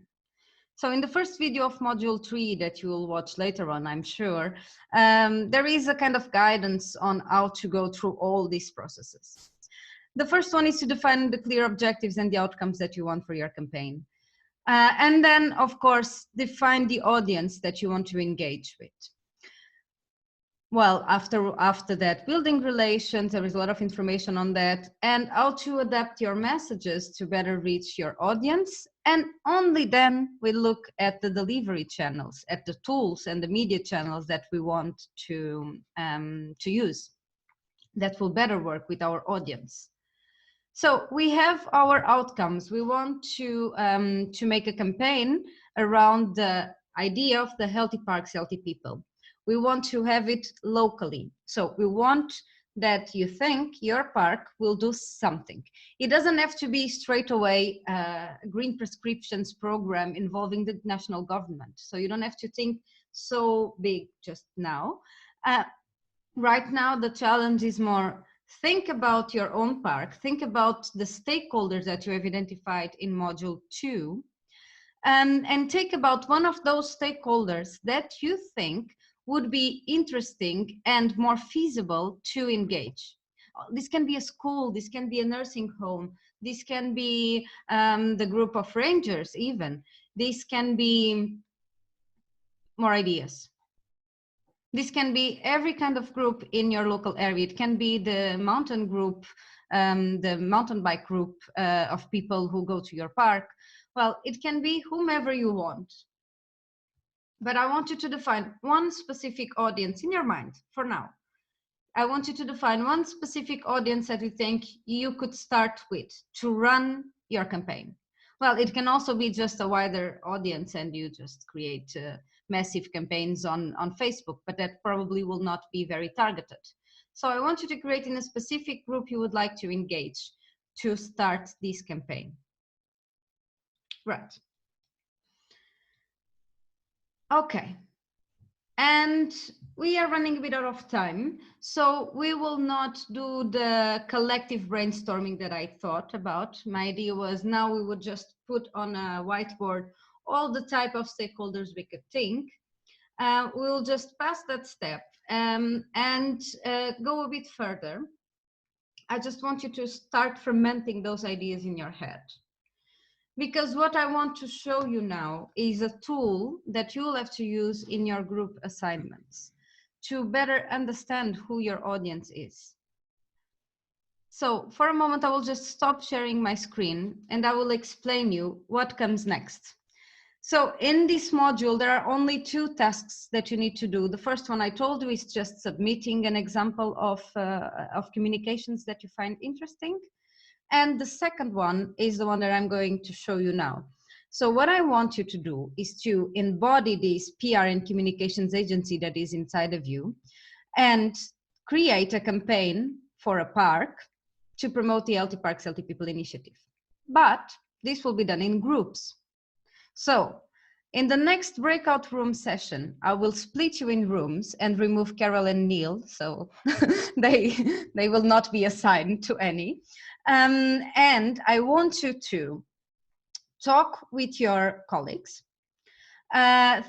So in the first video of module 3 that you will watch later on, I'm sure, there is a kind of guidance on how to go through all these processes. The first one is to define the clear objectives and the outcomes that you want for your campaign. And then, of course, define the audience that you want to engage with. Well, after that, building relations, there is a lot of information on that, and how to adapt your messages to better reach your audience. And only then we look at the delivery channels, at the tools and the media channels that we want to use that will better work with our audience. So we have our outcomes. We want to make a campaign around the idea of the healthy parks, healthy people. We want to have it locally. So we want that you think your park will do something. It doesn't have to be straight away a green prescriptions program involving the national government. So you don't have to think so big just now. Right now, the challenge is more, think about your own park, think about the stakeholders that you have identified in module 2, and take about one of those stakeholders that you think would be interesting and more feasible to engage. This can be a school, this can be a nursing home, this can be the group of rangers even. This can be more ideas. This can be every kind of group in your local area. It can be the mountain group, the mountain bike group of people who go to your park. Well, it can be whomever you want. But I want you to define one specific audience in your mind for now. I want you to define one specific audience that you think you could start with to run your campaign. Well, it can also be just a wider audience and you just create massive campaigns on Facebook, but that probably will not be very targeted. So I want you to create in a specific group you would like to engage to start this campaign. Right. Okay. And we are running a bit out of time, so we will not do the collective brainstorming that I thought about. My idea was now we would just put on a whiteboard all the type of stakeholders we could think. We'll just pass that step and go a bit further. I just want you to start fermenting those ideas in your head. Because what I want to show you now is a tool that you'll have to use in your group assignments to better understand who your audience is. So for a moment, I will just stop sharing my screen and I will explain you what comes next. So in this module, there are only 2 tasks that you need to do. The first one I told you is just submitting an example of communications that you find interesting. And the second one is the one that I'm going to show you now. So what I want you to do is to embody this PR and communications agency that is inside of you and create a campaign for a park to promote the Healthy Parks, Healthy People initiative. But this will be done in groups. So in the next breakout room session, I will split you in rooms and remove Carol and Neil, so they will not be assigned to any. And I want you to talk with your colleagues.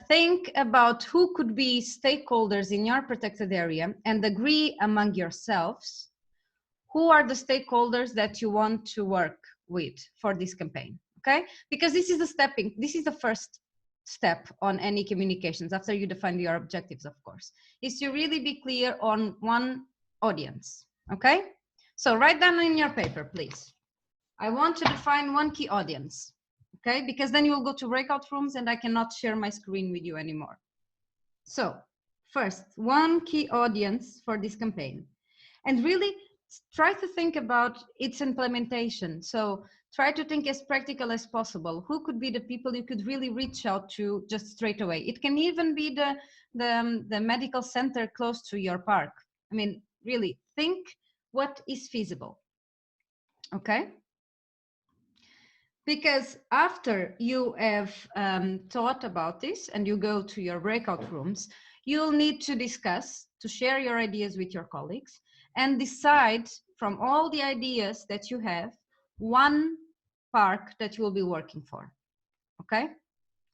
Think about who could be stakeholders in your protected area and agree among yourselves who are the stakeholders that you want to work with for this campaign, okay? Because this is the first step on any communications after you define your objectives, of course, is to really be clear on one audience, okay? So write down in your paper, please. I want to define one key audience, okay? Because then you will go to breakout rooms and I cannot share my screen with you anymore. So first, one key audience for this campaign, and really try to think about its implementation. So try to think as practical as possible. Who could be the people you could really reach out to just straight away? It can even be the medical center close to your park. I mean, really think what is feasible, okay? Because after you have thought about this and you go to your breakout rooms, you'll need to discuss, to share your ideas with your colleagues and decide from all the ideas that you have, one park that you will be working for, okay?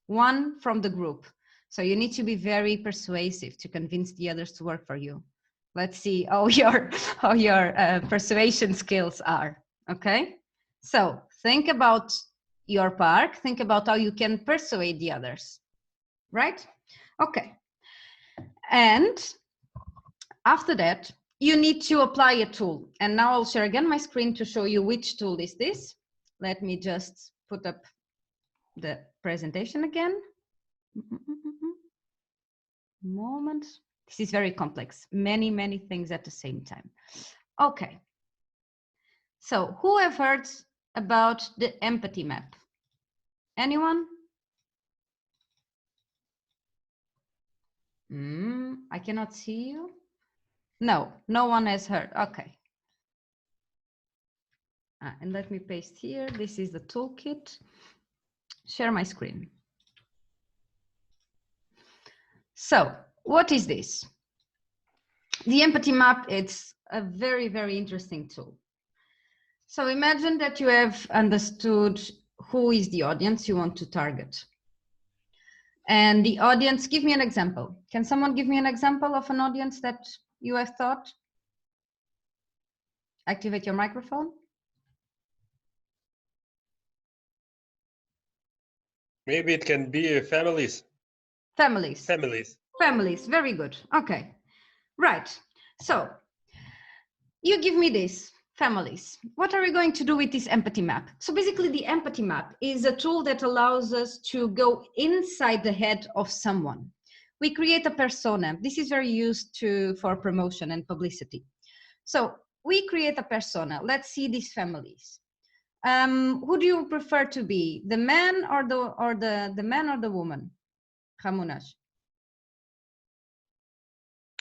One from the group. So you need to be very persuasive to convince the others to work for you. Let's see how your persuasion skills are, okay? So think about your park, think about how you can persuade the others, right? Okay. And after that, you need to apply a tool. And now I'll share again my screen to show you which tool is this. Let me just put up the presentation again. Moment. This is very complex. Many, many things at the same time. Okay. So who have heard about the empathy map? Anyone? I cannot see you. No, no one has heard. Okay. And let me paste here. This is the toolkit. Share my screen. So what is this? The empathy map, it's a very, very interesting tool. So imagine that you have understood who is the audience you want to target. And the audience, give me an example. Can someone give me an example of an audience that you have thought? Activate your microphone. Maybe it can be families. Families. Families. Families, very good. Okay, right. So you give me this, families. What are we going to do with this empathy map? So basically the empathy map is a tool that allows us to go inside the head of someone. We create a persona. This is very used for promotion and publicity. So we create a persona. Let's see these families. Who do you prefer to be, the man or the man or the woman? Ramunas.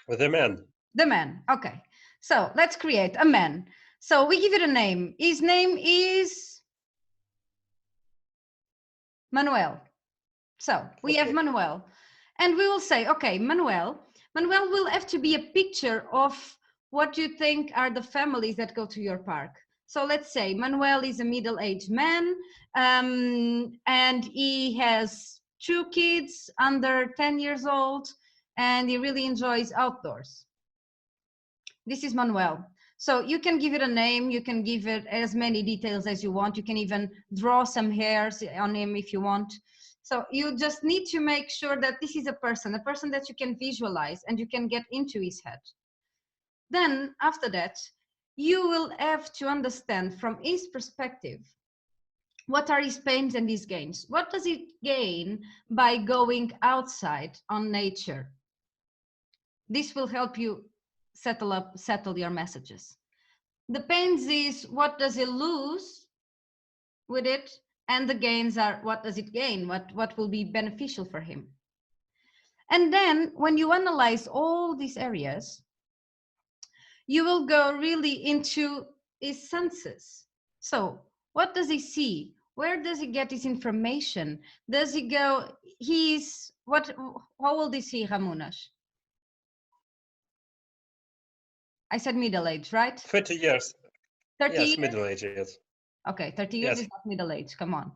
The man. The man. Okay. So let's create a man. So we give it a name. His name is Manuel. So we have Manuel. And we will say, okay, Manuel will have to be a picture of what you think are the families that go to your park. So let's say Manuel is a middle-aged man and he has 2 kids under 10 years old and he really enjoys outdoors. This is Manuel. So you can give it a name, you can give it as many details as you want. You can even draw some hairs on him if you want. So you just need to make sure that this is a person that you can visualize and you can get into his head. Then after that, you will have to understand from his perspective, what are his pains and his gains? What does he gain by going outside on nature? This will help you settle your messages. The pains is what does he lose with it? And the gains are what does it gain? What will be beneficial for him? And then when you analyze all these areas, you will go really into his senses. So what does he see? Where does he get his information? Does he go, how old is he, Ramunas? I said middle age, right? 30 years. 30 yes, years? middle age, yes. Okay, 30 years yes. is not middle age, come on.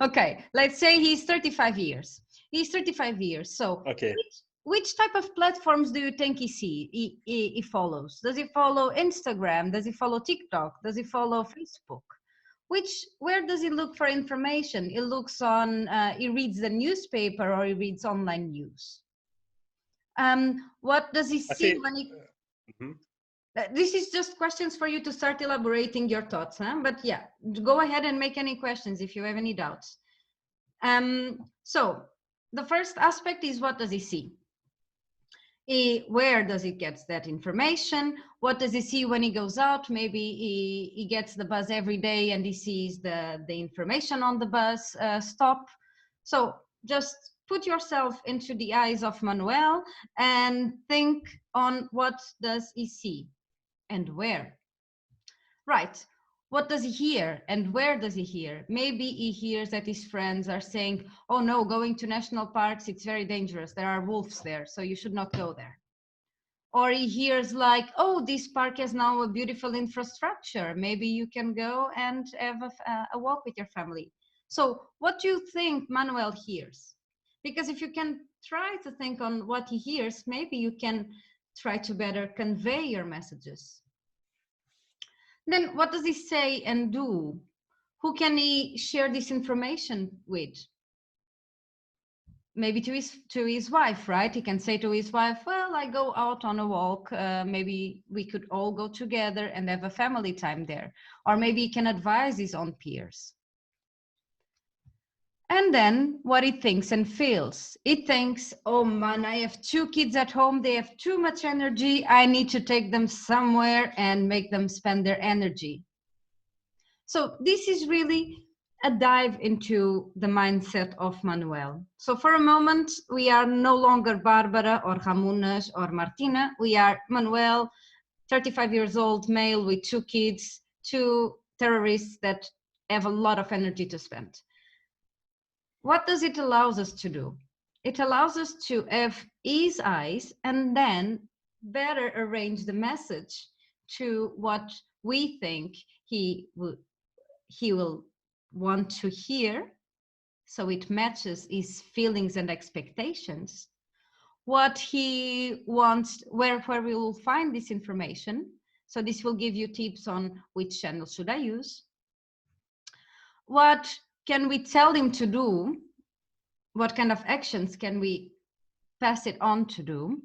Okay, let's say he's 35 years. He's 35 years, so okay. Which type of platforms do you think he follows? Does he follow Instagram? Does he follow TikTok? Does he follow Facebook? Where does he look for information? He looks on, he reads the newspaper or he reads online news. What does he see when he... This is just questions for you to start elaborating your thoughts, huh? But yeah, go ahead and make any questions if you have any doubts. So the first aspect is, what does he see? Where does he get that information? What does he see when he goes out? Maybe he gets the bus every day and he sees the information on the bus stop. So just put yourself into the eyes of Manuel and think on what does he see and where. Right. What does he hear and where does he hear? Maybe he hears that his friends are saying, oh no, going to national parks, it's very dangerous. There are wolves there, so you should not go there. Or he hears like, oh, this park has now a beautiful infrastructure. Maybe you can go and have a walk with your family. So what do you think Manuel hears? Because if you can try to think on what he hears, maybe you can try to better convey your messages. Then what does he say and do? Who can he share this information with? Maybe to his wife, right? He can say to his wife, well, I go out on a walk. Maybe we could all go together and have a family time there. Or maybe he can advise his own peers. And then what he thinks and feels. He thinks, oh man, I have 2 kids at home. They have too much energy. I need to take them somewhere and make them spend their energy. So this is really a dive into the mindset of Manuel. So for a moment, we are no longer Barbara or Ramunas or Martina. We are Manuel, 35 years old, male with 2 kids, 2 terrorists that have a lot of energy to spend. What does it allow us to do? It allows us to have his eyes and then better arrange the message to what we think he will want to hear, so it matches his feelings and expectations. What he wants, where we will find this information. So this will give you tips on which channel should I use. What can we tell him to do? What kind of actions can we pass it on to do?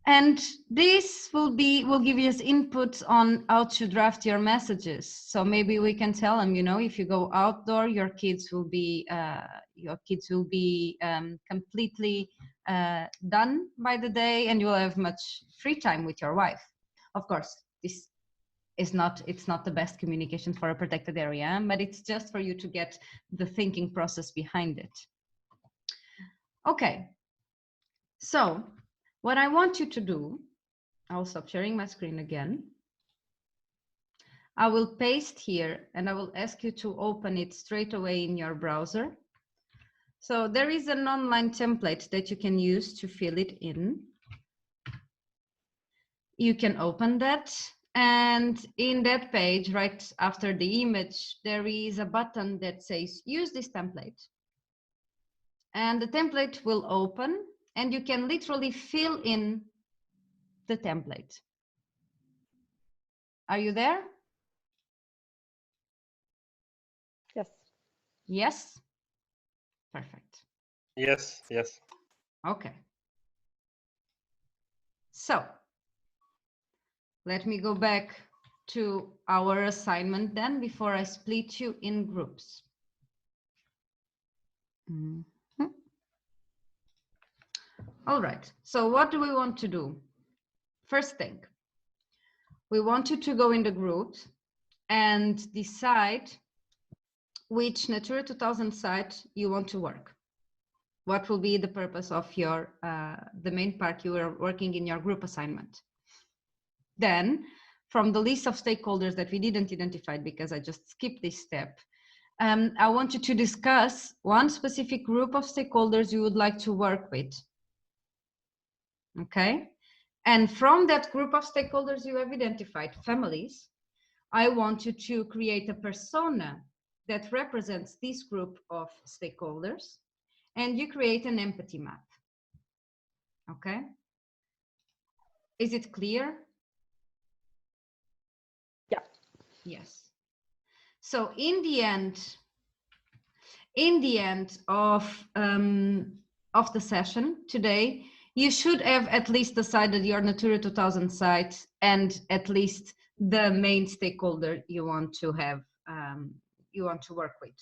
And this will give us input on how to draft your messages. So maybe we can tell them, you know, if you go outdoor, your kids will be completely done by the day, and you'll have much free time with your wife. Of course, this is it's not the best communication for a protected area, but it's just for you to get the thinking process behind it. Okay, so what I want you to do, I'll stop sharing my screen again. I will paste here and I will ask you to open it straight away in your browser. So there is an online template that you can use to fill it in. You can open that. And in that page, right after the image, there is a button that says, use this template. And the template will open and you can literally fill in the template. Are you there? Yes. Yes? Perfect. Yes, yes. Okay. So, let me go back to our assignment then before I split you in groups. All right, so what do we want to do? First thing, we want you to go in the groups and decide which Natura 2000 site you want to work. What will be the purpose of your, the main part you are working in your group assignment. Then, from the list of stakeholders that we didn't identify because I just skipped this step, I want you to discuss one specific group of stakeholders you would like to work with. Okay? And from that group of stakeholders you have identified, families, I want you to create a persona that represents this group of stakeholders, and you create an empathy map. Okay? Is it clear? Yeah. Yes. So in the end of the session today, you should have at least decided your Natura 2000 site and at least the main stakeholder you want to have, you want to work with.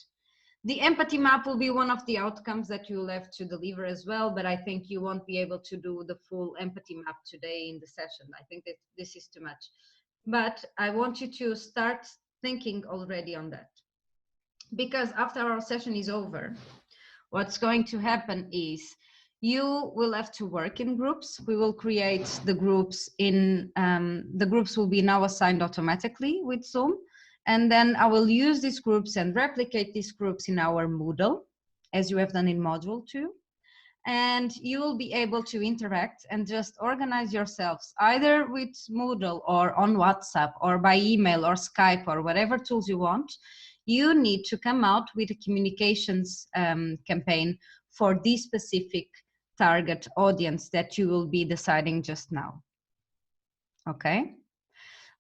The empathy map will be one of the outcomes that you will have to deliver as well, but I think you won't be able to do the full empathy map today in the session. I think that this is too much. But I want you to start thinking already on that. Because after our session is over, what's going to happen is you will have to work in groups. We will create the groups in, the groups will be now assigned automatically with Zoom. And then I will use these groups and replicate these groups in our Moodle, as you have done in Module 2. And you will be able to interact and just organize yourselves either with Moodle or on WhatsApp or by email or Skype or whatever tools you want. You need to come out with a communications campaign for this specific target audience that you will be deciding just now. Okay?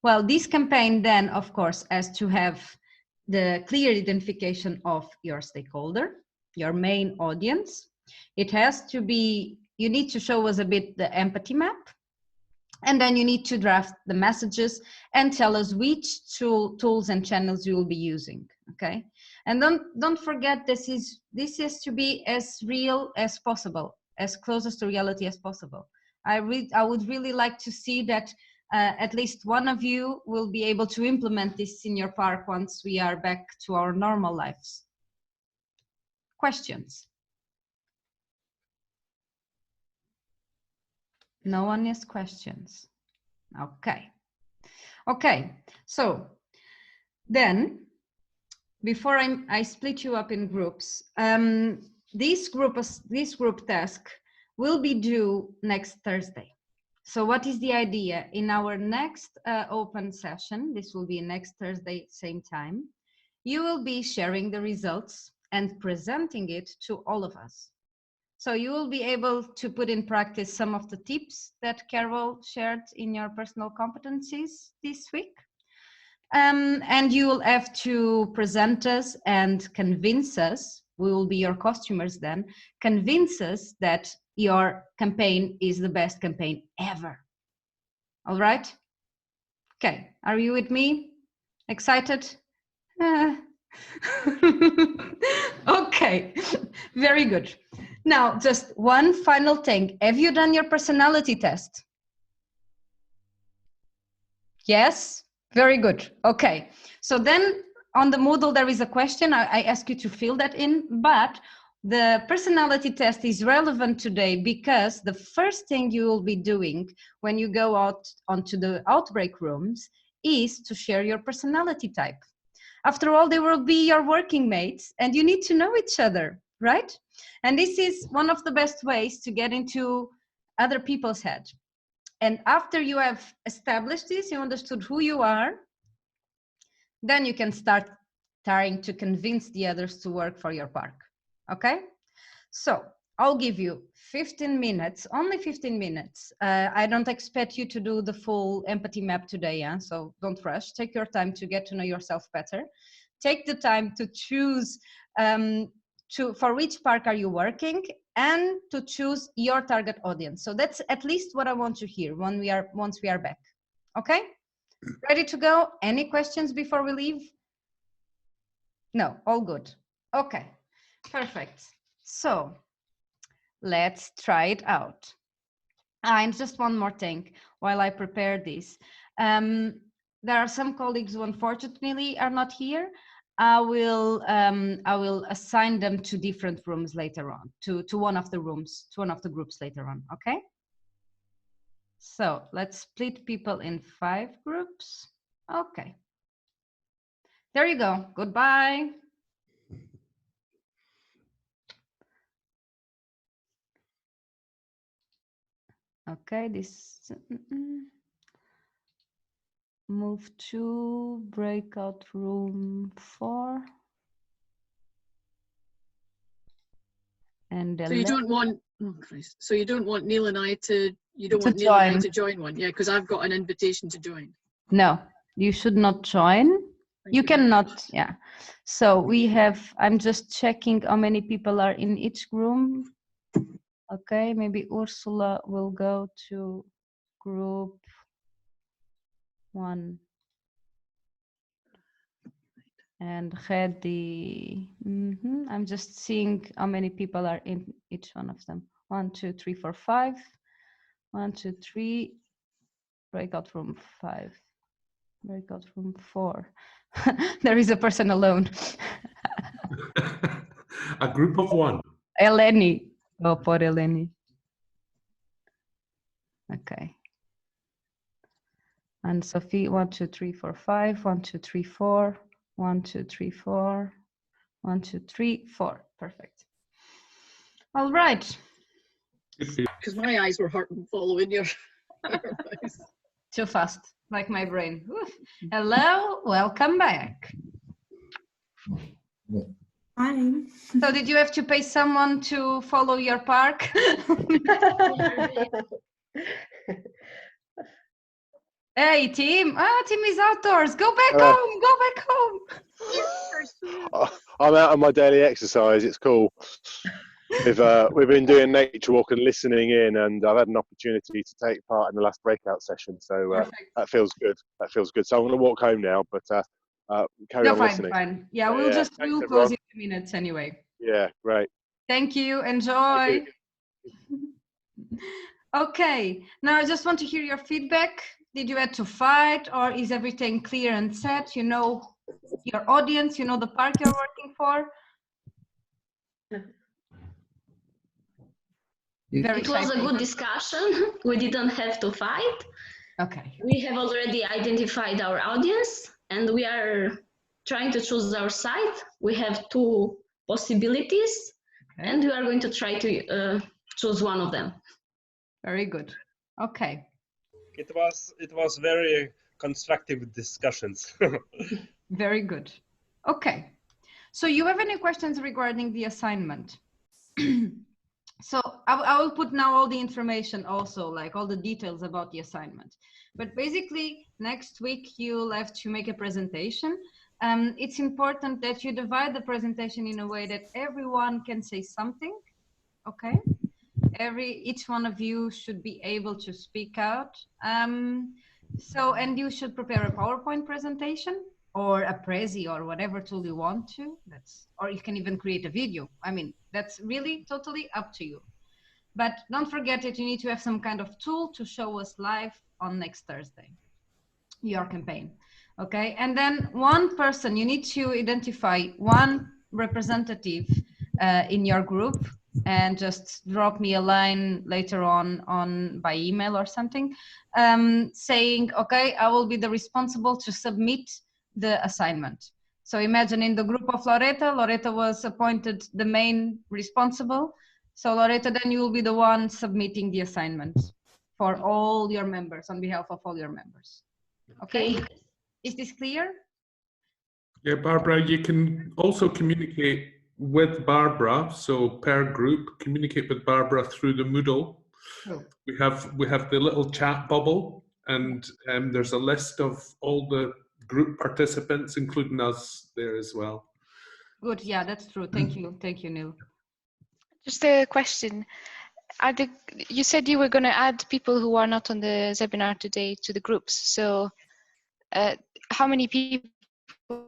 Well, this campaign then, of course, has to have the clear identification of your stakeholder, your main audience. It has to be, you need to show us a bit the empathy map, and then you need to draft the messages and tell us which tools and channels you will be using, okay? And don't forget this has to be as real as possible, as closest to reality as possible. I would really like to see that at least one of you will be able to implement this in your park once we are back to our normal lives. Questions? No one has questions. Okay. Okay, so then before I split you up in groups, this group task will be due next Thursday. So what is the idea? In our next open session, this will be next Thursday, same time, you will be sharing the results and presenting it to all of us. So you will be able to put in practice some of the tips that Carol shared in your personal competencies this week. And you will have to present us and convince us, we will be your costumers then, convince us that your campaign is the best campaign ever. All right? Okay, are you with me? Excited? Okay, very good. Now, just one final thing. Have you done your personality test? Yes? Very good. Okay, so then on the Moodle, there is a question. I ask you to fill that in, but the personality test is relevant today because the first thing you will be doing when you go out onto the outbreak rooms is to share your personality type. After all, they will be your working mates and you need to know each other, right? And this is one of the best ways to get into other people's head. And after you have established this, you understood who you are, then you can start trying to convince the others to work for your park. Okay? So I'll give you 15 minutes, only 15 minutes. I don't expect you to do the full empathy map today, so don't rush. Take your time to get to know yourself better. Take the time to choose for which park are you working and to choose your target audience. So that's at least what I want to hear once we are back. Okay? Ready to go? Any questions before we leave? No, all good. Okay, perfect. So let's try it out. And just one more thing while I prepare this. There are some colleagues who unfortunately are not here. I will assign them to different rooms later on, to one of the rooms, to one of the groups later on, okay? So let's split people in 5 groups. Okay. There you go. Goodbye. Okay, this move to breakout room 4. And so you don't want, oh Christ, so you don't want Neil and I to, Neil and I to join one, yeah, because I've got an invitation to join. No, you should not join. You cannot, yeah. So we have, I'm just checking how many people are in each room. Okay, maybe Ursula will go to group 1 and head the, I'm just seeing how many people are in each one of them. 1, 2, 3, 4, 5. 1, 2, 3. Breakout room 5. Breakout room 4. There is a person alone. A group of 1. Eleni. Oh, poor Eleni. Okay. And Sophie, 1, 2, 3, 4, 5. 1, 2, 3, 4. 1, 2, 3, 4. 1, 2, 3, 4. Perfect. All right. Because my eyes were hurting following your advice. Too fast, like my brain. Oof. Hello, welcome back. Hi. So did you have to pay someone to follow your park? Hey, Tim. Ah, Tim is outdoors. Go back home. Go back home. I'm out on my daily exercise. It's cool. We've been doing nature walk and listening in, and I've had an opportunity to take part in the last breakout session. So that feels good. That feels good. So I'm going to walk home now, but carry on listening. Fine. Yeah, we'll Thanks, we'll everyone. close in 2 minutes anyway. Yeah, great. Thank you. Enjoy. Thank Okay. Now I just want to hear your feedback. Did you have to fight, or is everything clear and set? You know your audience. You know the park you're working for. It was a good discussion. We didn't have to fight. Okay. We have already identified our audience, and we are trying to choose our site. We have 2 possibilities, and we are going to try to choose one of them. Very good. Okay. It was very constructive discussions. Very good. Okay. So you have any questions regarding the assignment? So I will put now all the information also, like all the details about the assignment. But basically, next week you'll have to make a presentation. It's important that you divide the presentation in a way that everyone can say something, okay? Each one of you should be able to speak out. And you should prepare a PowerPoint presentation or a Prezi or whatever tool you want to. Or you can even create a video. I mean, that's really totally up to you. But don't forget that you need to have some kind of tool to show us live on next Thursday, your campaign. Okay, and then one person, you need to identify one representative in your group and just drop me a line later on by email or something saying, okay, I will be the responsible to submit the assignment. So imagine in the group of Loretta was appointed the main responsible. So Loretta, then you will be the one submitting the assignment for all your members, on behalf of all your members. Okay. Is this clear? Yeah, Barbara, you can also communicate with Barbara. So per group, communicate with Barbara through the Moodle. Oh. We have the little chat bubble, and there's a list of all the group participants, including us, there as well. Good. Yeah, that's true. Thank you. Thank you, Neil. Just a question. You said you were going to add people who are not on the webinar today to the groups. So how many people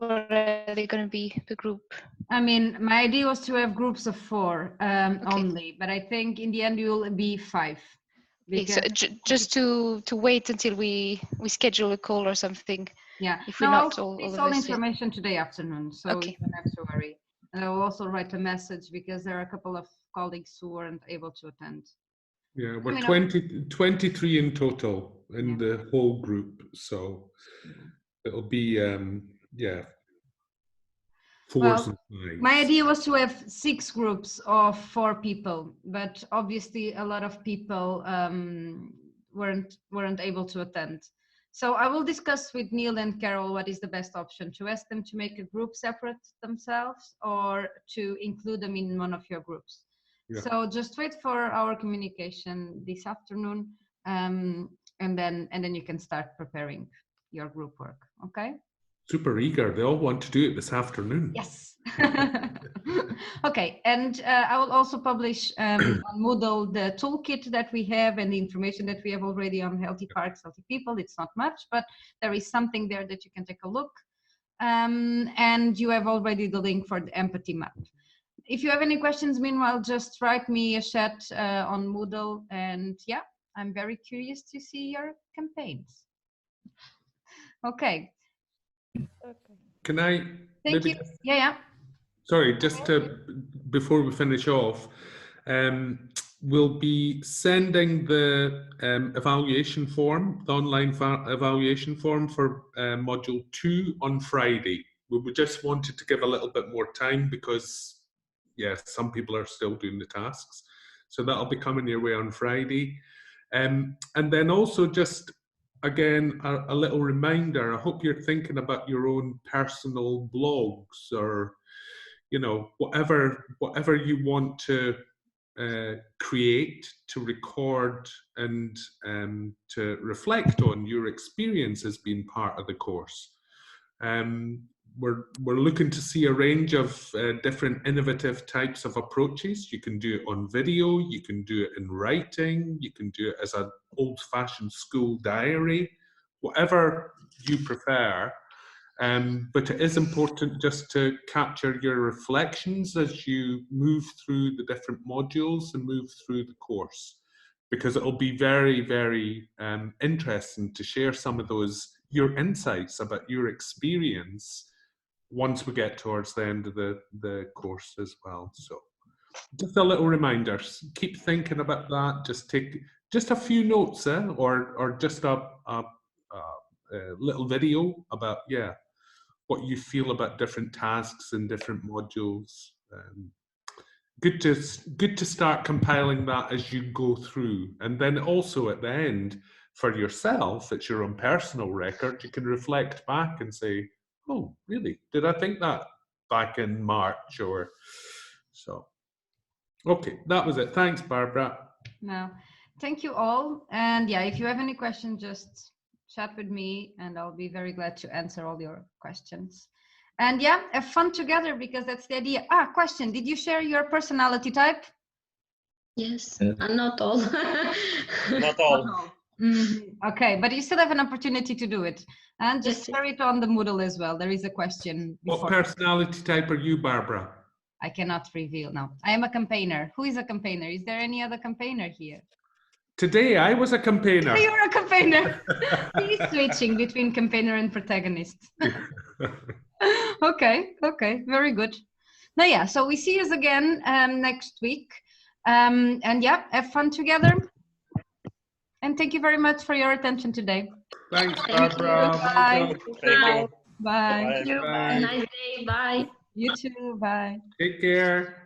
are they going to be per group? I mean, my idea was to have groups of 4 only, but I think in the end you will be 5. Okay, so just to wait until we schedule a call or something. Yeah. If we're No, not I'll all release of all us, yeah. information today afternoon, so Okay. you don't have to worry. And I will also write a message because there are a couple of colleagues who weren't able to attend. Yeah, we're Let me know. 23 in total in the whole group, so it'll be yeah, fours and fives. My idea was to have 6 groups of 4 people, but obviously a lot of people weren't able to attend. So I will discuss with Neil and Carol what is the best option, to ask them to make a group separate themselves or to include them in one of your groups. Yeah. So just wait for our communication this afternoon, and then you can start preparing your group work. Okay. Super eager. They all want to do it this afternoon. Yes. Okay, and I will also publish on Moodle the toolkit that we have and the information that we have already on Healthy Parks, Healthy People. It's not much, but there is something there that you can take a look. And you have already the link for the empathy map. If you have any questions, meanwhile, just write me a chat on Moodle. And yeah, I'm very curious to see your campaigns. Okay. Can I? Thank you. Yeah. Sorry, just before we finish off, we'll be sending the evaluation form, the online evaluation form for Module 2 on Friday. We just wanted to give a little bit more time because, yeah, some people are still doing the tasks. So that'll be coming your way on Friday. And then also just, again, a little reminder, I hope you're thinking about your own personal blogs or, you know, whatever you want to create, to record and to reflect on your experience as being part of the course. We're looking to see a range of different innovative types of approaches. You can do it on video, you can do it in writing, you can do it as an old-fashioned school diary, whatever you prefer. But it is important just to capture your reflections as you move through the different modules and move through the course, because it'll be very, very interesting to share some of your insights about your experience once we get towards the end of the course as well. So just a little reminder, keep thinking about that. Just take just a few notes, or just a little video about, yeah, what you feel about different tasks and different modules. Good to start compiling that as you go through. And then also at the end, for yourself, it's your own personal record, you can reflect back and say, oh, really? Did I think that back in March or so? Okay, that was it. Thanks, Barbara. No, thank you all. And yeah, if you have any questions, just chat with me and I'll be very glad to answer all your questions. And yeah, have fun together because that's the idea. Question, did you share your personality type? Yes, not all. Not all. Okay, but you still have an opportunity to do it. And just share it on the Moodle as well. There is a question. What personality type are you, Barbara? I cannot reveal now. I am a campaigner. Who is a campaigner? Is there any other campaigner here? Today I was a campaigner. You're a campaigner. He's switching between campaigner and protagonist. Okay, very good. Now, yeah, so we see you again next week. And yeah, have fun together. And thank you very much for your attention today. Thanks, Barbara. Bye. Thank you. Bye. Thank you. Have a nice day. Bye. You too. Bye. Take care.